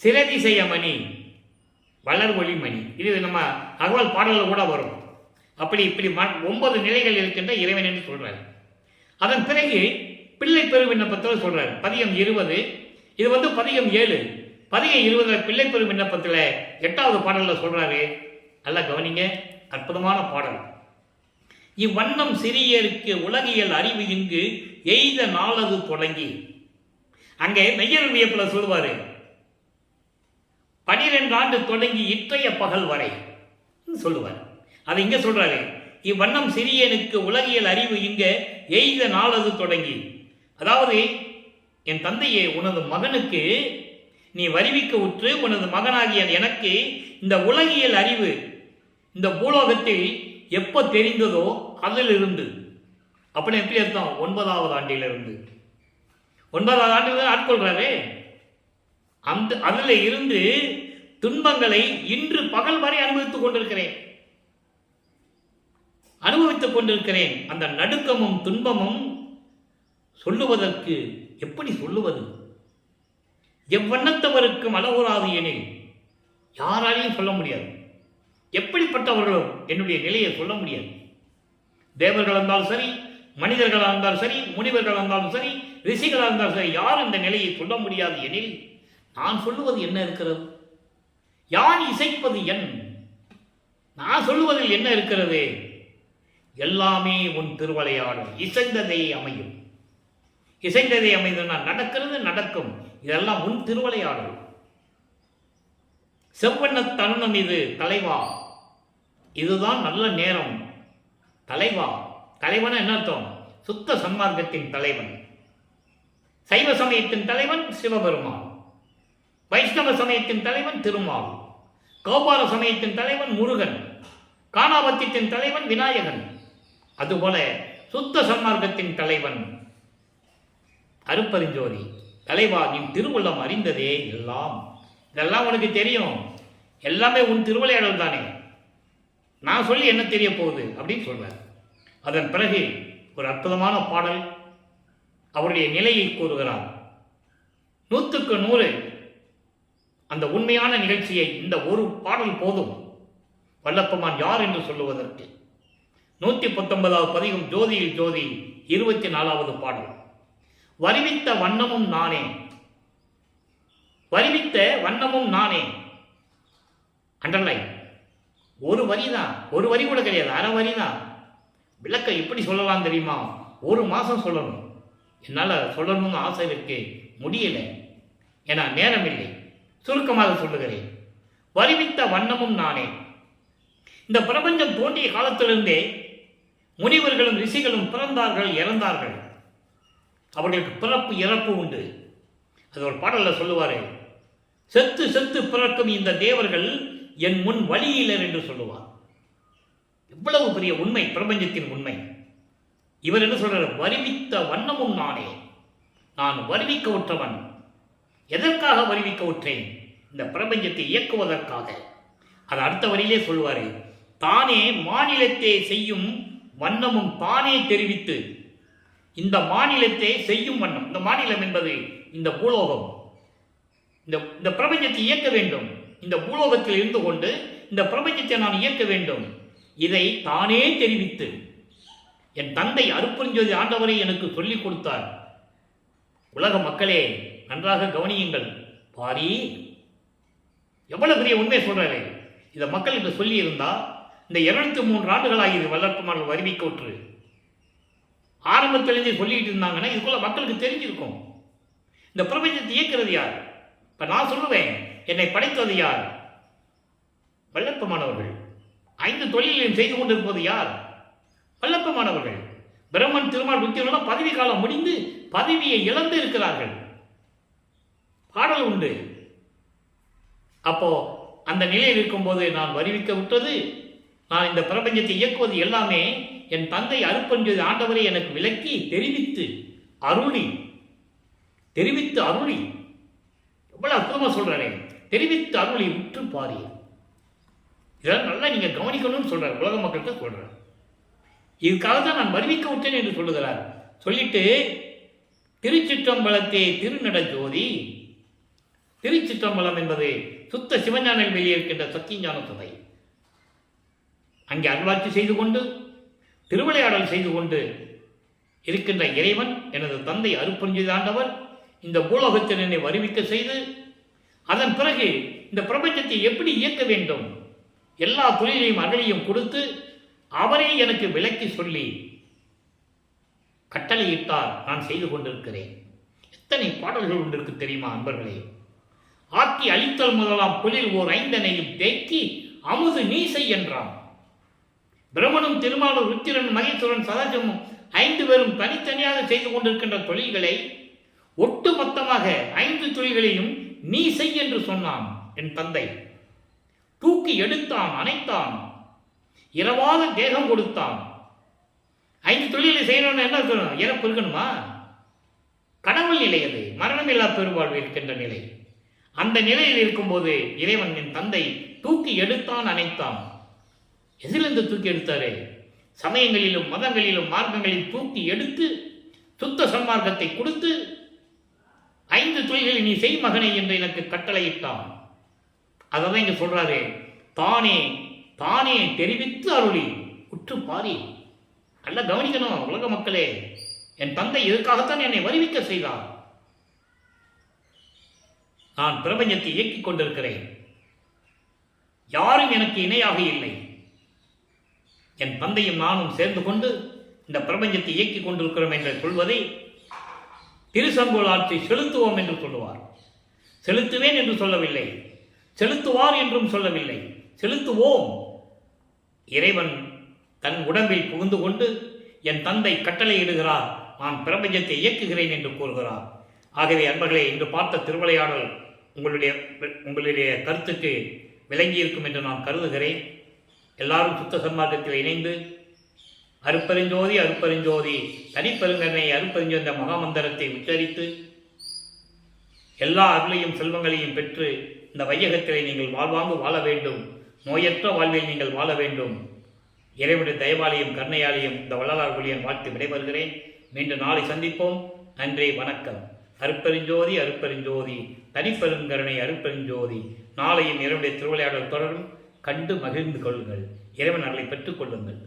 சிறதிசைய மணி, வளர் ஒளி மணி. இது நம்ம அகவல் பாடலில் கூட வரும். அப்படி இப்படி 9 நிலைகள் இருக்கின்ற இறைவன் என்று சொல்றாரு. அதன் பிறகு பிள்ளை பெரு விண்ணப்பத்தில் சொல்றாரு. பதிகம் 20, இது பதிகம் 7. பதிகம் 20 பிள்ளை பெரு விண்ணப்பத்தில் 8வது பாடலில் சொல்றாரு. நல்லா கவனிங்க, அற்புதமான பாடல். இவ்வண்ணம் சிறியருக்கு உலகியல் அறிவு இங்கு எய்த நாளது தொடங்கி. அங்கே மெய்யர் வியப்புல சொல்லுவாரு, 12 ஆண்டு தொடங்கி இற்றைய பகல் வரை சொல்லுவார். அதை இங்க சொல்றாரு. இவ்வண்ணம் சிறியனுக்கு உலகியல் அறிவு இங்க எய்த நாளது தொடங்கி. அதாவது என் தந்தையே, உனது மகனுக்கு நீ வருவிக்க உற்று உனது மகனாகிய எனக்கு இந்த உலகியல் அறிவு இந்த பூலோகத்தில் எப்போ தெரிந்ததோ அதிலிருந்து, அப்படி எப்படி அர்த்தம்? 9வது ஆண்டிலிருந்து. 9வது ஆண்டில் ஆட்கொள்றாரு. அதில் இருந்து துன்பங்களை இன்று பகல் வரை அனுபவித்துக் கொண்டிருக்கிறேன். அந்த நடுக்கமும் துன்பமும் சொல்லுவதற்கு எப்படி சொல்லுவது? எவ்வண்ணத்தவருக்கும் அளவுறாது எனில் யாராலையும் சொல்ல முடியாது. எப்படிப்பட்டவர்களும் என்னுடைய நிலையை சொல்ல முடியாது. தேவர்கள் இருந்தாலும் சரி, மனிதர்களாக இருந்தாலும் சரி, முனிவர்களாக இருந்தாலும் சரி, ரிஷிகளாக இருந்தாலும் சரி, யாரும் இந்த நிலையை சொல்ல முடியாது எனில் நான் சொல்லுவது என்ன இருக்கிறது? யான் இசைப்பது என்? நான் சொல்லுவதில் என்ன இருக்கிறது? எல்லாமே உன் திருவளையாடல். இசைந்ததை அமையும். இசைந்ததை அமைந்ததுன்னா நடக்கிறது, நடக்கும். இதெல்லாம் உன் திருவளையாடல். செவ்வண்ண தருணம் இது தலைவா. இதுதான் நல்ல நேரம் தலைவா. தலைவன் என்ன அர்த்தம்? சுத்த சன்மார்க்கத்தின் தலைவன். சைவ சமயத்தின் தலைவன் சிவபெருமான், வைஷ்ணவ சமயத்தின் தலைவன் திருமால், கௌபார சமயத்தின் தலைவன் முருகன், காணாபத்தியத்தின் தலைவன் விநாயகன். அதுபோல சுத்த சன்மார்க்கத்தின் தலைவன் அருப்பெருஞ்சோதி. தலைவா, நீ திருவுள்ளம் அறிந்ததே எல்லாம். இதெல்லாம் உனக்கு தெரியும். எல்லாமே உன் திருவிளையாடல் தானே. நான் சொல்லி என்ன தெரிய போகுது அப்படின்னு சொல்றார். அதன் பிறகு ஒரு அற்புதமான பாடல் அவருடைய நிலையை கூறுகிறார். 100க்கு 100 அந்த உண்மையான நிகழ்ச்சியை இந்த ஒரு பாடல் போதும் வல்லப்பமான் யார் என்று சொல்லுவதற்கு. 119வது பதிகம் ஜோதியில் ஜோதி 24வது பாடல். வருவித்த வண்ணமும் நானே. வருவித்த வண்ணமும் நானே. அண்டர்லைன். ஒரு வரிதான், ஒரு வரி கூட கிடையாது, அரை வரி தான். விளக்க எப்படி சொல்லலாம் தெரியுமா? 1 மாதம் சொல்லணும். என்னால் சொல்லணும்னு ஆசை இருக்கு, முடியலை, ஏன்னா நேரம் இல்லை. சுருக்கமாக சொல்லுகிறேன். வருவித்த வண்ணமும் நானே. இந்த பிரபஞ்சம் தோன்றிய காலத்திலிருந்தே முனிவர்களும் ரிஷிகளும் பிறந்தார்கள், இறந்தார்கள். அவர்களுக்கு பிறப்பு இறப்பு உண்டு. அது ஒரு பாடலில் சொல்லுவாரு, செத்து செத்து பிறக்கும் இந்த தேவர்கள் என் முன் வழியிலர் என்று சொல்லுவார். எவ்வளவு பெரிய உண்மை, பிரபஞ்சத்தின் உண்மை. இவர் என்ன சொல்றார்? வருவித்த வண்ணமும் நானே. நான் வருவிக்க உற்றவன். எதற்காக வருவிக்க உற்றேன்? இந்த பிரபஞ்சத்தை இயக்குவதற்காக. அது அடுத்த வரியிலே சொல்லுவாரு, தானே மாநிலத்தை செய்யும் வண்ணமும் தானே தெரிவித்து. இந்த மாநிலத்தை செய்யும் வண்ணம், இந்த மாநிலம் என்பது இந்த பூலோகம். இந்த பிரபஞ்சத்தை இயக்க வேண்டும். இந்த பூலோகத்தில் இருந்து கொண்டு இந்த பிரபஞ்சத்தை நான் இயக்க வேண்டும். இதை தானே தெரிவித்து என் தந்தை அருப்பெருஞ்சோதி ஆண்டவரை எனக்கு சொல்லிக் கொடுத்தார். உலக மக்களே நன்றாக கவனியுங்கள். பாரி, எவ்வளவு பெரிய உண்மை சொல்றாரு. இதை மக்களுக்கு சொல்லி இருந்தா இந்த 203 ஆண்டுகளாகிது வல்லற்பமானவர் வருவிக்க உற்று. ஆரம்பத்திலிருந்து சொல்லிட்டு இருந்தாங்கன்னா இதுக்குள்ள மக்களுக்கு தெரிஞ்சிருக்கும். இந்த பிரபஞ்சத்தை இயக்கிறது யார்? இப்ப நான் சொல்லுவேன், என்னை படைத்தது யார்? வல்லற்பமானவர்கள். 5 தொழிலையும் செய்து கொண்டிருப்பது யார்? வல்லற்பமானவர்கள். பிரம்மன், திருமால், ருத்திரன் பதவி காலம் முடிந்து பதவியை இழந்து இருக்கிறார்கள். பாடல் உண்டு. அப்போ அந்த நிலையில் இருக்கும்போது நான் வருவிக்க விட்டது, நான் இந்த பிரபஞ்சத்தை இயக்குவது எல்லாமே என் தந்தை அருப்பெருஞ்சோதி ஆண்டவரை எனக்கு விளக்கி தெரிவித்து அருளி. எவ்வளவு அற்புதமா சொல்றாரு. தெரிவித்து அருளி உற்று பாரி. இதெல்லாம் நல்லா நீங்க கவனிக்கணும்னு சொல்றாரு. உலக மக்களுக்கு சொல்றாரு. இதுக்காக தான் நான் வருவிக்க விட்டேன் என்று சொல்லுகிறார். சொல்லிட்டு திருச்சிற்றம்பலத்தே திருநட ஜோதி. திருச்சிற்றம்பலம் என்பது சுத்த சிவஞானில் வெளியே இருக்கின்ற சத்தியஞான சபை. அங்கே அருளாட்சி செய்து கொண்டு திருவிளையாடல் செய்து கொண்டு இருக்கின்ற இறைவன் எனது தந்தை அருப்பெருஞ்சோதி ஆண்டவர் இந்த பூலோகத்தில் என்னை வருவிக்க செய்து, அதன் பிறகு இந்த பிரபஞ்சத்தை எப்படி இயக்க வேண்டும் எல்லா தொழிலையும் அகலியும் கொடுத்து அவரே எனக்கு விளக்கி சொல்லி கட்டளையிட்டார். நான் செய்து கொண்டிருக்கிறேன். எத்தனை பாடல்கள் ஒன்றிருக்கு தெரியுமா அன்பர்களே? ஆக்கி அழித்தல் முதலாம் புலில் ஓர் 5 தேக்கி அமுது நீசை என்றான். பிரம்மனும், திருமாலும், ருத்திரன், மகேஸ்வரன், சதாசிவமும் 5 பேரும் தனித்தனியாக செய்து கொண்டிருக்கின்ற தொழில்களை ஒட்டு மொத்தமாக 5 தொழில்களையும் நீ செய் என்று சொன்னான் என் தந்தை. தூக்கி எடுத்தான், அணைத்தான், இரவாத தேகம் கொடுத்தான். 5 தொழிலை செய்யணும்னு என்ன இருக்கணும்? இறப்பு இருக்கணுமா? கடவுள் நிலை அது, மரணமில்லா பெருவாழ்வு இருக்கின்ற நிலை. அந்த நிலையில் இருக்கும்போது இறைவன் என் தந்தை தூக்கி எடுத்தான், அணைத்தான். எதிலிருந்து தூக்கி எடுத்தாரு? சமயங்களிலும் மதங்களிலும் மார்க்கங்களில் தூக்கி எடுத்து சுத்த சன்மார்க்கத்தை கொடுத்து 5 தொழில்களை நீ செய் மகனை என்று எனக்கு கட்டளையிட்டான். அதான் இங்க சொல்றாரு, தானே தானே தெரிவித்து அருளி. உற்று பாரி, நல்லா கவனிக்கணும் உலக மக்களே. என் தந்தை இதற்காகத்தான் என்னை வருவிக்க செய்தார். நான் பிரபஞ்சத்தை இயக்கிக் கொண்டிருக்கிறேன். யாரும் எனக்கு இணையாக இல்லை. என் தந்தையும் நானும் சேர்ந்து கொண்டு இந்த பிரபஞ்சத்தை இயக்கிக் கொண்டிருக்கிறோம் என்று சொல்வதை திருசங்கோல் ஆட்சி செலுத்துவோம் என்று சொல்லுவார். செலுத்துவேன் என்று சொல்லவில்லை, செலுத்துவார் என்றும் சொல்லவில்லை, செலுத்துவோம். இறைவன் தன் உடம்பில் புகுந்து கொண்டு என் தந்தை கட்டளையிடுகிறார், நான் பிரபஞ்சத்தை இயக்குகிறேன் என்று கூறுகிறார். ஆகவே அன்பர்களே, இன்று பார்த்த திருவிளையாடல் உங்களுடைய கருத்துக்கு விளங்கியிருக்கும் என்று நான் கருதுகிறேன். எல்லாரும் சுத்த சன்மார்க்கத்தில் இணைந்து அருப்பெருஞ்சோதி அருப்பெருஞ்சோதி தனிப்பெருங்கனை அருப்பெருஞ்சோதி இந்த மகாமந்திரத்தை உச்சரித்து எல்லா அருளையும் செல்வங்களையும் பெற்று இந்த வையகத்திலே நீங்கள் வாழ்வாங்கு வாழ வேண்டும். நோயற்ற வாழ்வில் நீங்கள் வாழ வேண்டும். இறைவனுடைய தயவாலையும் கருணையாலையும் இந்த வள்ளலார் ஒளியன் வாழ்த்து விடைபெறுகிறேன். மீண்டும் நாளை சந்திப்போம். நன்றி, வணக்கம். அருப்பெருஞ்சோதி அருப்பெருஞ்சோதி தனிப்பெருங்கருணை அருப்பெருஞ்சோதி. நாளையும் இறைவனுடைய திருவிளையாடல் தொடரும். கண்டு மகிழ்ந்து கொள்ளுங்கள். இறைவன் அருளை பெற்றுக் கொள்ளுங்கள்.